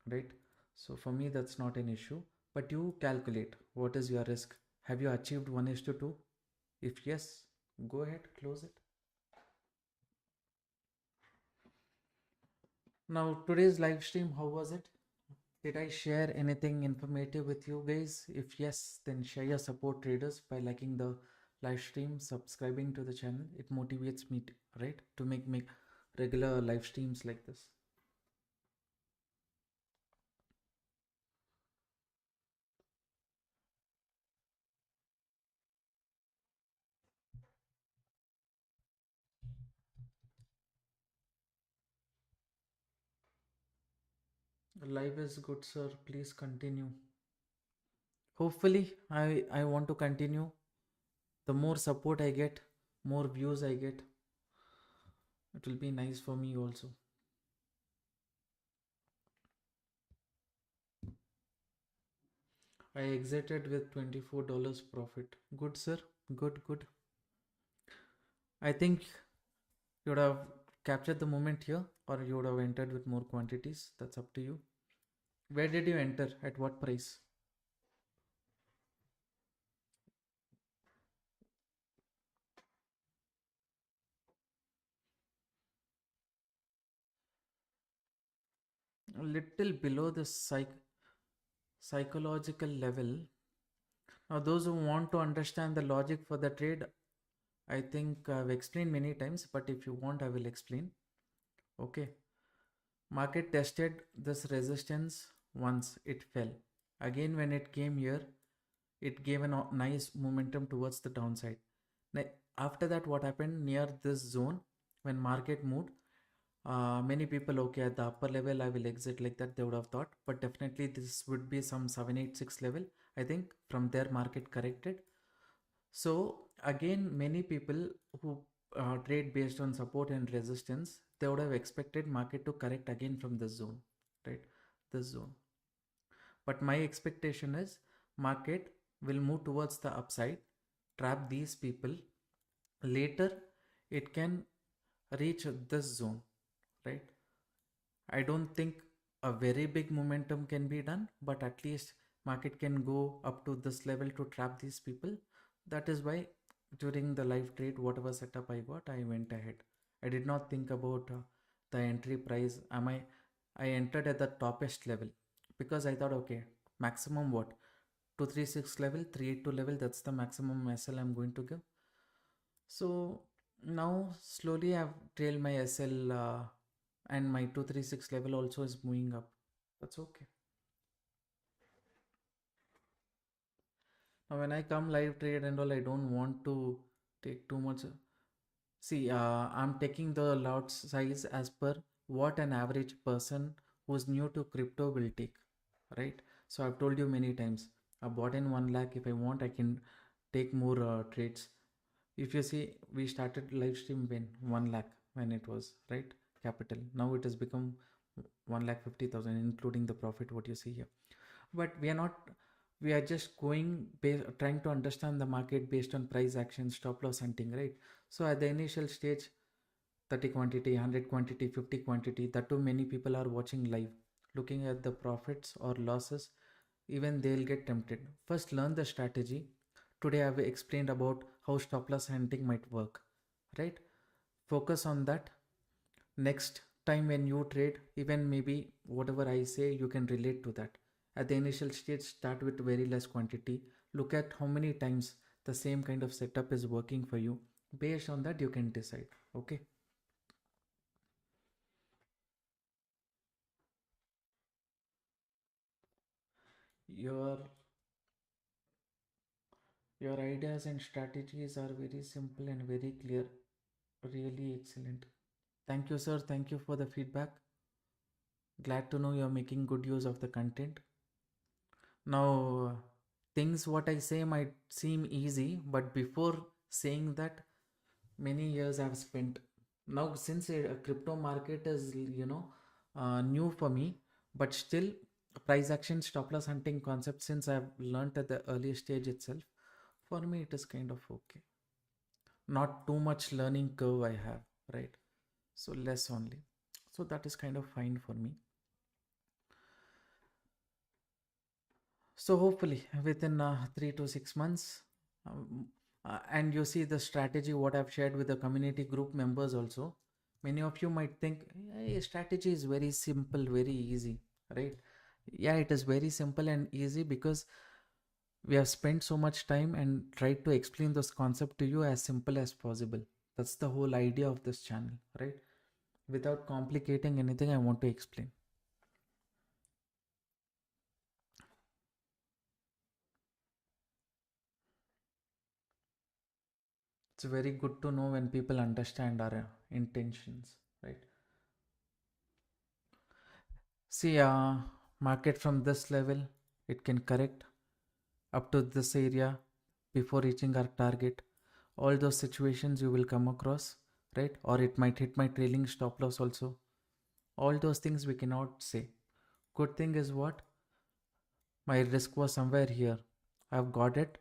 right? So for me that's not an issue. But you calculate what is your risk. Have you achieved 1:2? If yes, go ahead, close it. Now today's live stream, how was it? Did I share anything informative with you guys? If yes, then share your support traders by liking the live stream, subscribing to the channel. It motivates me, right, to make regular live streams like this. Live is good, sir. Please continue. Hopefully, I want to continue. The more support I get, more views I get, it will be nice for me also. I exited with $24 profit. Good, sir. Good, good. I think you would have captured the moment here, or you would have entered with more quantities. That's up to you. Where did you enter? At what price? A little below the psychological level. Now, those who want to understand the logic for the trade, I think I've explained many times, but if you want, I will explain. Okay. Market tested this resistance once, it fell. Again, when it came here, it gave a nice momentum towards the downside. Now, after that, what happened near this zone when market moved? Many people, okay, at the upper level, I will exit, like that they would have thought, but definitely this would be some 786 level. I think from there, market corrected. So, again, many people who trade based on support and resistance, they would have expected market to correct again from this zone, right? This zone. But my expectation is market will move towards the upside, trap these people. Later, it can reach this zone, right? I don't think a very big momentum can be done, but at least market can go up to this level to trap these people. That is why during the live trade, whatever setup I got, I went ahead. I did not think about the entry price. I entered at the toppest level because I thought, okay, maximum what? 236 level, 382 level, that's the maximum SL I'm going to give. So now slowly I've trailed my SL and my 236 level also is moving up. That's okay. Now when I come live trade and all, I don't want to take too much. See, I'm taking the lot size as per what an average person who's new to crypto will take, right? So I've told you many times, I bought in 1 lakh. If I want, I can take more trades. If you see, we started live stream when 1 lakh when it was, right, capital. Now it has become 1,50,000 including the profit what you see here. But we are not, we are just trying to understand the market based on price action, stop loss hunting, right? So at the initial stage, 30 quantity, 100 quantity, 50 quantity, that too many people are watching live, looking at the profits or losses. Even they'll get tempted. First learn the strategy. Today I've explained about how stop loss hunting might work, right? Focus on that. Next time when you trade, even maybe whatever I say, you can relate to that. At the initial stage, start with very less quantity. Look at how many times the same kind of setup is working for you. Based on that, you can decide. Okay. Your your ideas and strategies are very simple and very clear. Really excellent. Thank you, sir. Thank you for the feedback. Glad to know you're making good use of the content. Now, things what I say might seem easy, but before saying that, many years I've spent. Now, since a crypto market is, new for me, but still, price action, stop loss hunting concept, since I've learned at the early stage itself, for me it is kind of okay. Not too much learning curve I have, right? So less only. So that is kind of fine for me. So hopefully within 3 to 6 months, and you see the strategy what I've shared with the community group members also. Many of you might think, hey, strategy is very simple, very easy, right? Yeah, it is very simple and easy because we have spent so much time and tried to explain this concept to you as simple as possible. That's the whole idea of this channel, right? Without complicating anything, I want to explain. It's very good to know when people understand our intentions, right? See, market from this level, it can correct up to this area before reaching our target. All those situations you will come across, right? Or it might hit my trailing stop loss also. All those things we cannot say. Good thing is what? My risk was somewhere here. I've got it.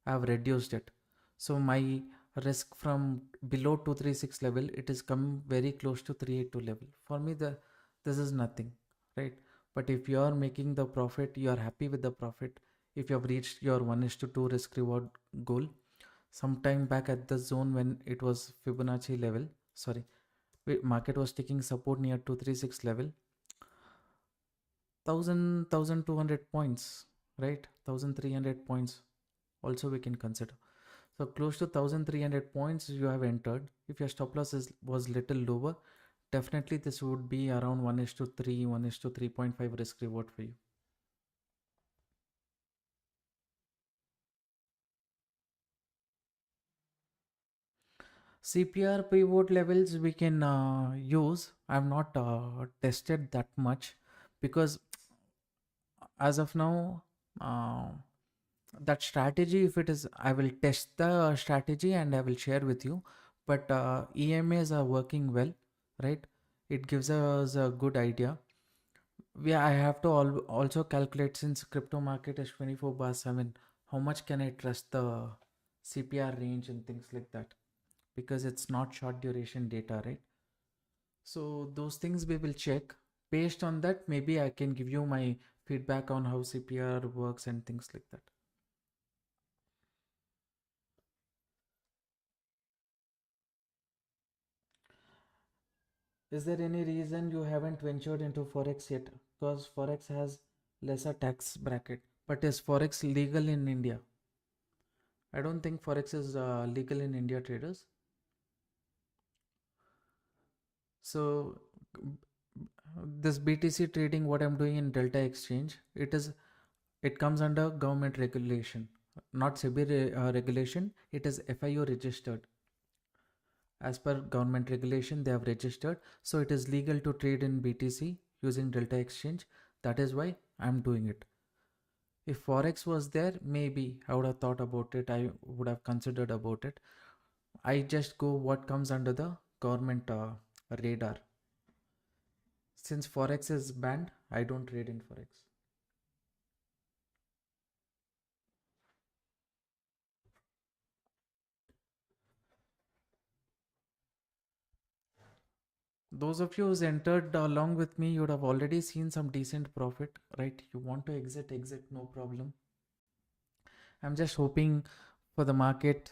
I've reduced it. So my risk from below 236 level, it is come very close to 382 level. For me, this is nothing, right? But if you are making the profit, you are happy with the profit. If you have reached your 1 is to 2 risk reward goal, sometime back at the zone when it was Fibonacci level, sorry, market was taking support near 236 level, 1200 points, right? 1300 points also we can consider. So close to 1300 points you have entered. If your stop loss was little lower, definitely this would be around 1 is to 3, 1 is to 3.5 risk reward for you. CPR pivot levels we can use. I've not tested that much because as of now, uh, that strategy, if it is, I will test the strategy and I will share with you. But EMAs are working well, right? It gives us a good idea. I have to also calculate, since crypto market is 24/7, how much can I trust the CPR range and things like that, because it's not short duration data, right? So those things we will check. Based on that, maybe I can give you my feedback on how CPR works and things like that. Is there any reason you haven't ventured into Forex yet? Because Forex has lesser tax bracket. But is Forex legal in India? I don't think Forex is legal in India, traders. So this BTC trading, what I'm doing in Delta Exchange, it comes under government regulation, not SEBI regulation. It is FIO registered. As per government regulation, they have registered. So it is legal to trade in BTC using Delta Exchange. That is why I'm doing it. If Forex was there, maybe I would have thought about it. I would have considered about it. I just go what comes under the government radar. Since Forex is banned, I don't trade in Forex. Those of you who's entered along with me, you would have already seen some decent profit, right? You want to exit, no problem. I'm just hoping for the market,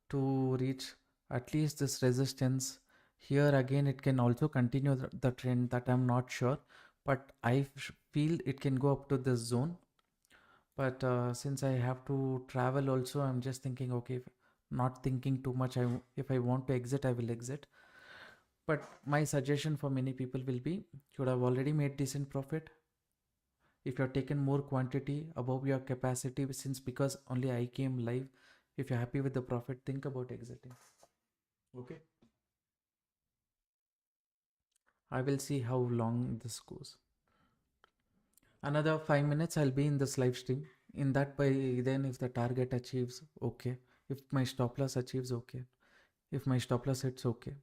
to reach at least this resistance. Here again, it can also continue the trend, that I'm not sure, but I feel it can go up to this zone. But since I have to travel also, I'm just thinking, okay, not thinking too much. If I want to exit, I will exit. But my suggestion for many people will be, you would have already made decent profit. If you're taken more quantity above your capacity, since because only I came live, if you're happy with the profit, think about exiting. Okay. I will see how long this goes. Another 5 minutes, I'll be in this live stream. In that, by then, if the target achieves, okay. If my stop loss achieves, okay. If my stop loss hits, okay.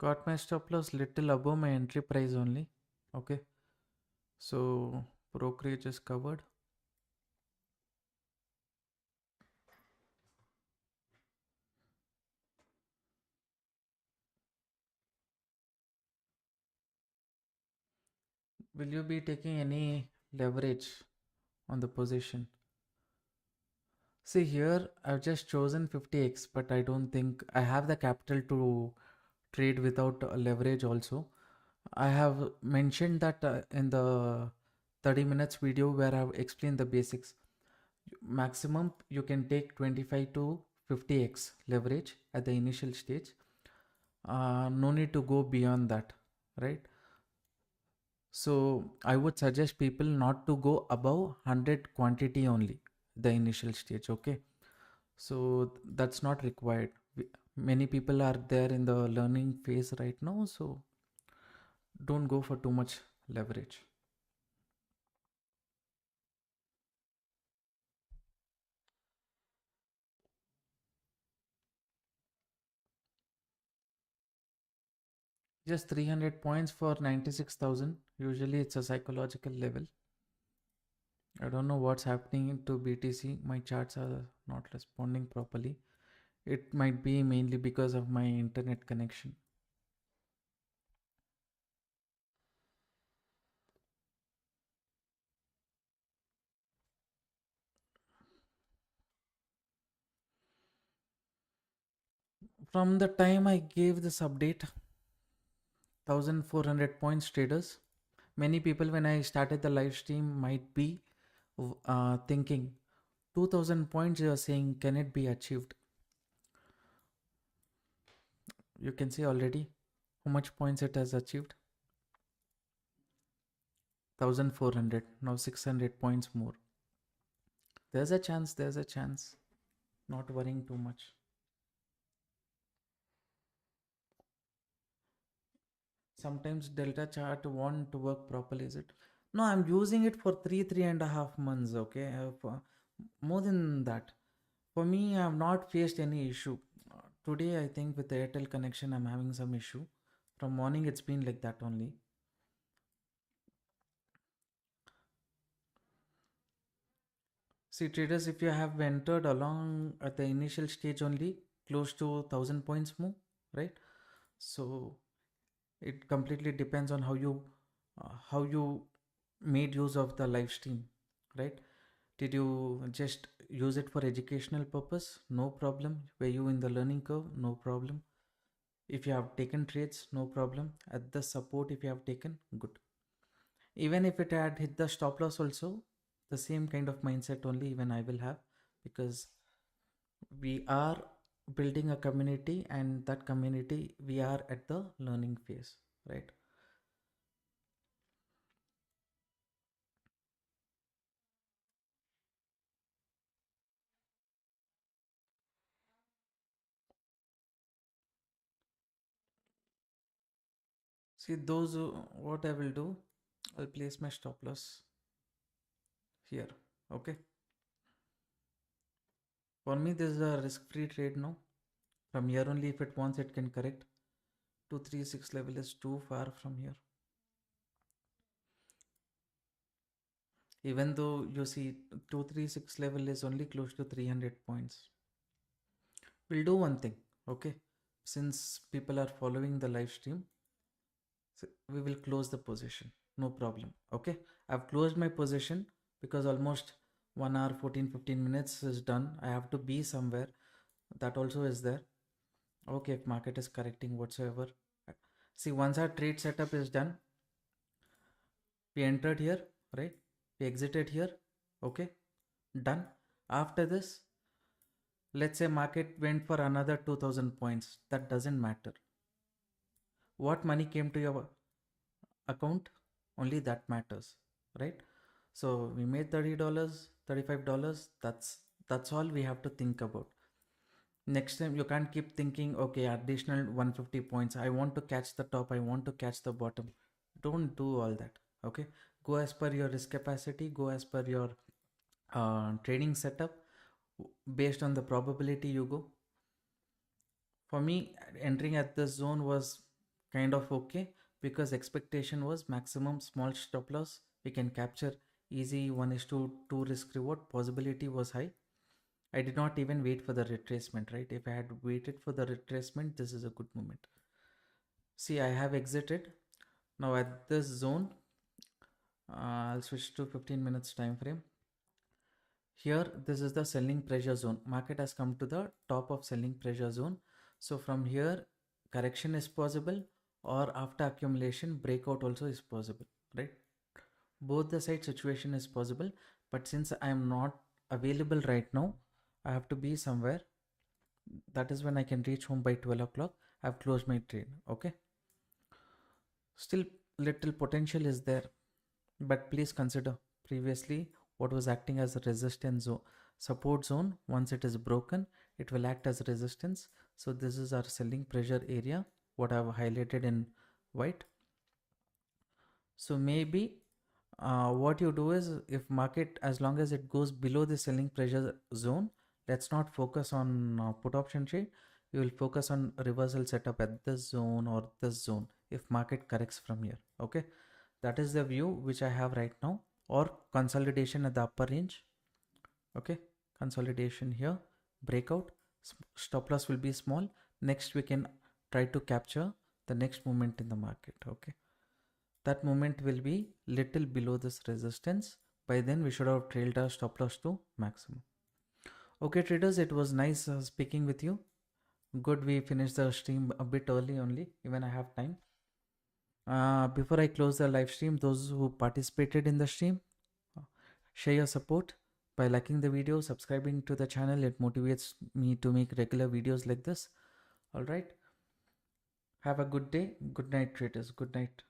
Got my stop loss little above my entry price only. Okay. So brokerage is covered. Will you be taking any leverage on the position? See here, I've just chosen 50x, but I don't think I have the capital to trade without leverage also. I have mentioned that in the 30 minutes video where I've explained the basics. Maximum you can take 25 to 50x leverage at the initial stage. No need to go beyond that, right? So I would suggest people not to go above 100 quantity only, the initial stage, okay? So that's not required. Many people are there in the learning phase right now, so don't go for too much leverage. Just 300 points for 96,000. Usually it's a psychological level. I don't know what's happening to BTC. My charts are not responding properly. It might be mainly because of my internet connection. From the time I gave this update, 1400 points traders. Many people, when I started the live stream, might be thinking 2000 points you are saying, can it be achieved? You can see already how much points it has achieved. 1400, now 600 points more. There's a chance, there's a chance. Not worrying too much. Sometimes delta chart want to work properly, is it? No, I'm using it for 3.5 months, okay? For more than that. For me, I have not faced any issue. Today, I think with the Airtel connection, I'm having some issue. From morning, it's been like that only. See, traders, if you have entered along at the initial stage only, close to 1,000 points more, right? So it completely depends on how you made use of the live stream, right? Did you just use it for educational purpose? No problem. Were you in the learning curve? No problem. If you have taken trades, no problem. At the support, if you have taken, good. Even if it had hit the stop loss also, the same kind of mindset only even I will have, because we are building a community, and that community we are at the learning phase, right? See those what I will do, I'll place my stop loss here, okay? For me, this is a risk-free trade now. From here only, if it wants, it can correct. 236 level is too far from here. Even though you see 236 level is only close to 300 points. We'll do one thing, okay? Since people are following the live stream, so we will close the position. No problem, okay? I've closed my position because almost 1 hour 14-15 minutes is done. I have to be somewhere. That also is there. Okay, if market is correcting whatsoever. See, once our trade setup is done, we entered here, right? We exited here, okay? Done. After this, let's say market went for another 2000 points. That doesn't matter. What money came to your account, only that matters, right? So we made $30, $35. That's all we have to think about. Next time you can't keep thinking, okay, additional 150 points, I want to catch the top, I want to catch the bottom. Don't do all that, okay? Go as per your risk capacity, go as per your trading setup. Based on the probability you go. For me, entering at this zone was kind of okay, because expectation was maximum small stop loss we can capture easy 1 is to 2 risk reward possibility was high. I did not even wait for the retracement, right? If I had waited for the retracement, this is a good moment. See, I have exited. Now at this zone, I'll switch to 15 minutes time frame. Here, this is the selling pressure zone. Market has come to the top of selling pressure zone. So from here, correction is possible, or after accumulation, breakout also is possible, right? Both the side situation is possible, but since I am not available right now, I have to be somewhere. That is when I can reach home by 12 o'clock. I've closed my trade. Okay. Still, little potential is there, but please consider previously what was acting as a resistance zone, support zone. Once it is broken, it will act as resistance. So this is our selling pressure area, what I've highlighted in white. So maybe what you do is, if market, as long as it goes below the selling pressure zone, let's not focus on put option trade. You will focus on reversal setup at this zone or this zone if market corrects from here. Okay, that is the view which I have right now, or consolidation at the upper range. Okay, consolidation here, breakout, stop loss will be small. Next we can try to capture the next movement in the market. Okay, that moment will be little below this resistance. By then we should have trailed our stop loss to maximum. Okay traders, it was nice speaking with you. Good, we finished the stream a bit early only, even I have time. Before I close the live stream, those who participated in the stream, share your support by liking the video, subscribing to the channel. It motivates me to make regular videos like this. All right, have a good day. Good night traders. Good night.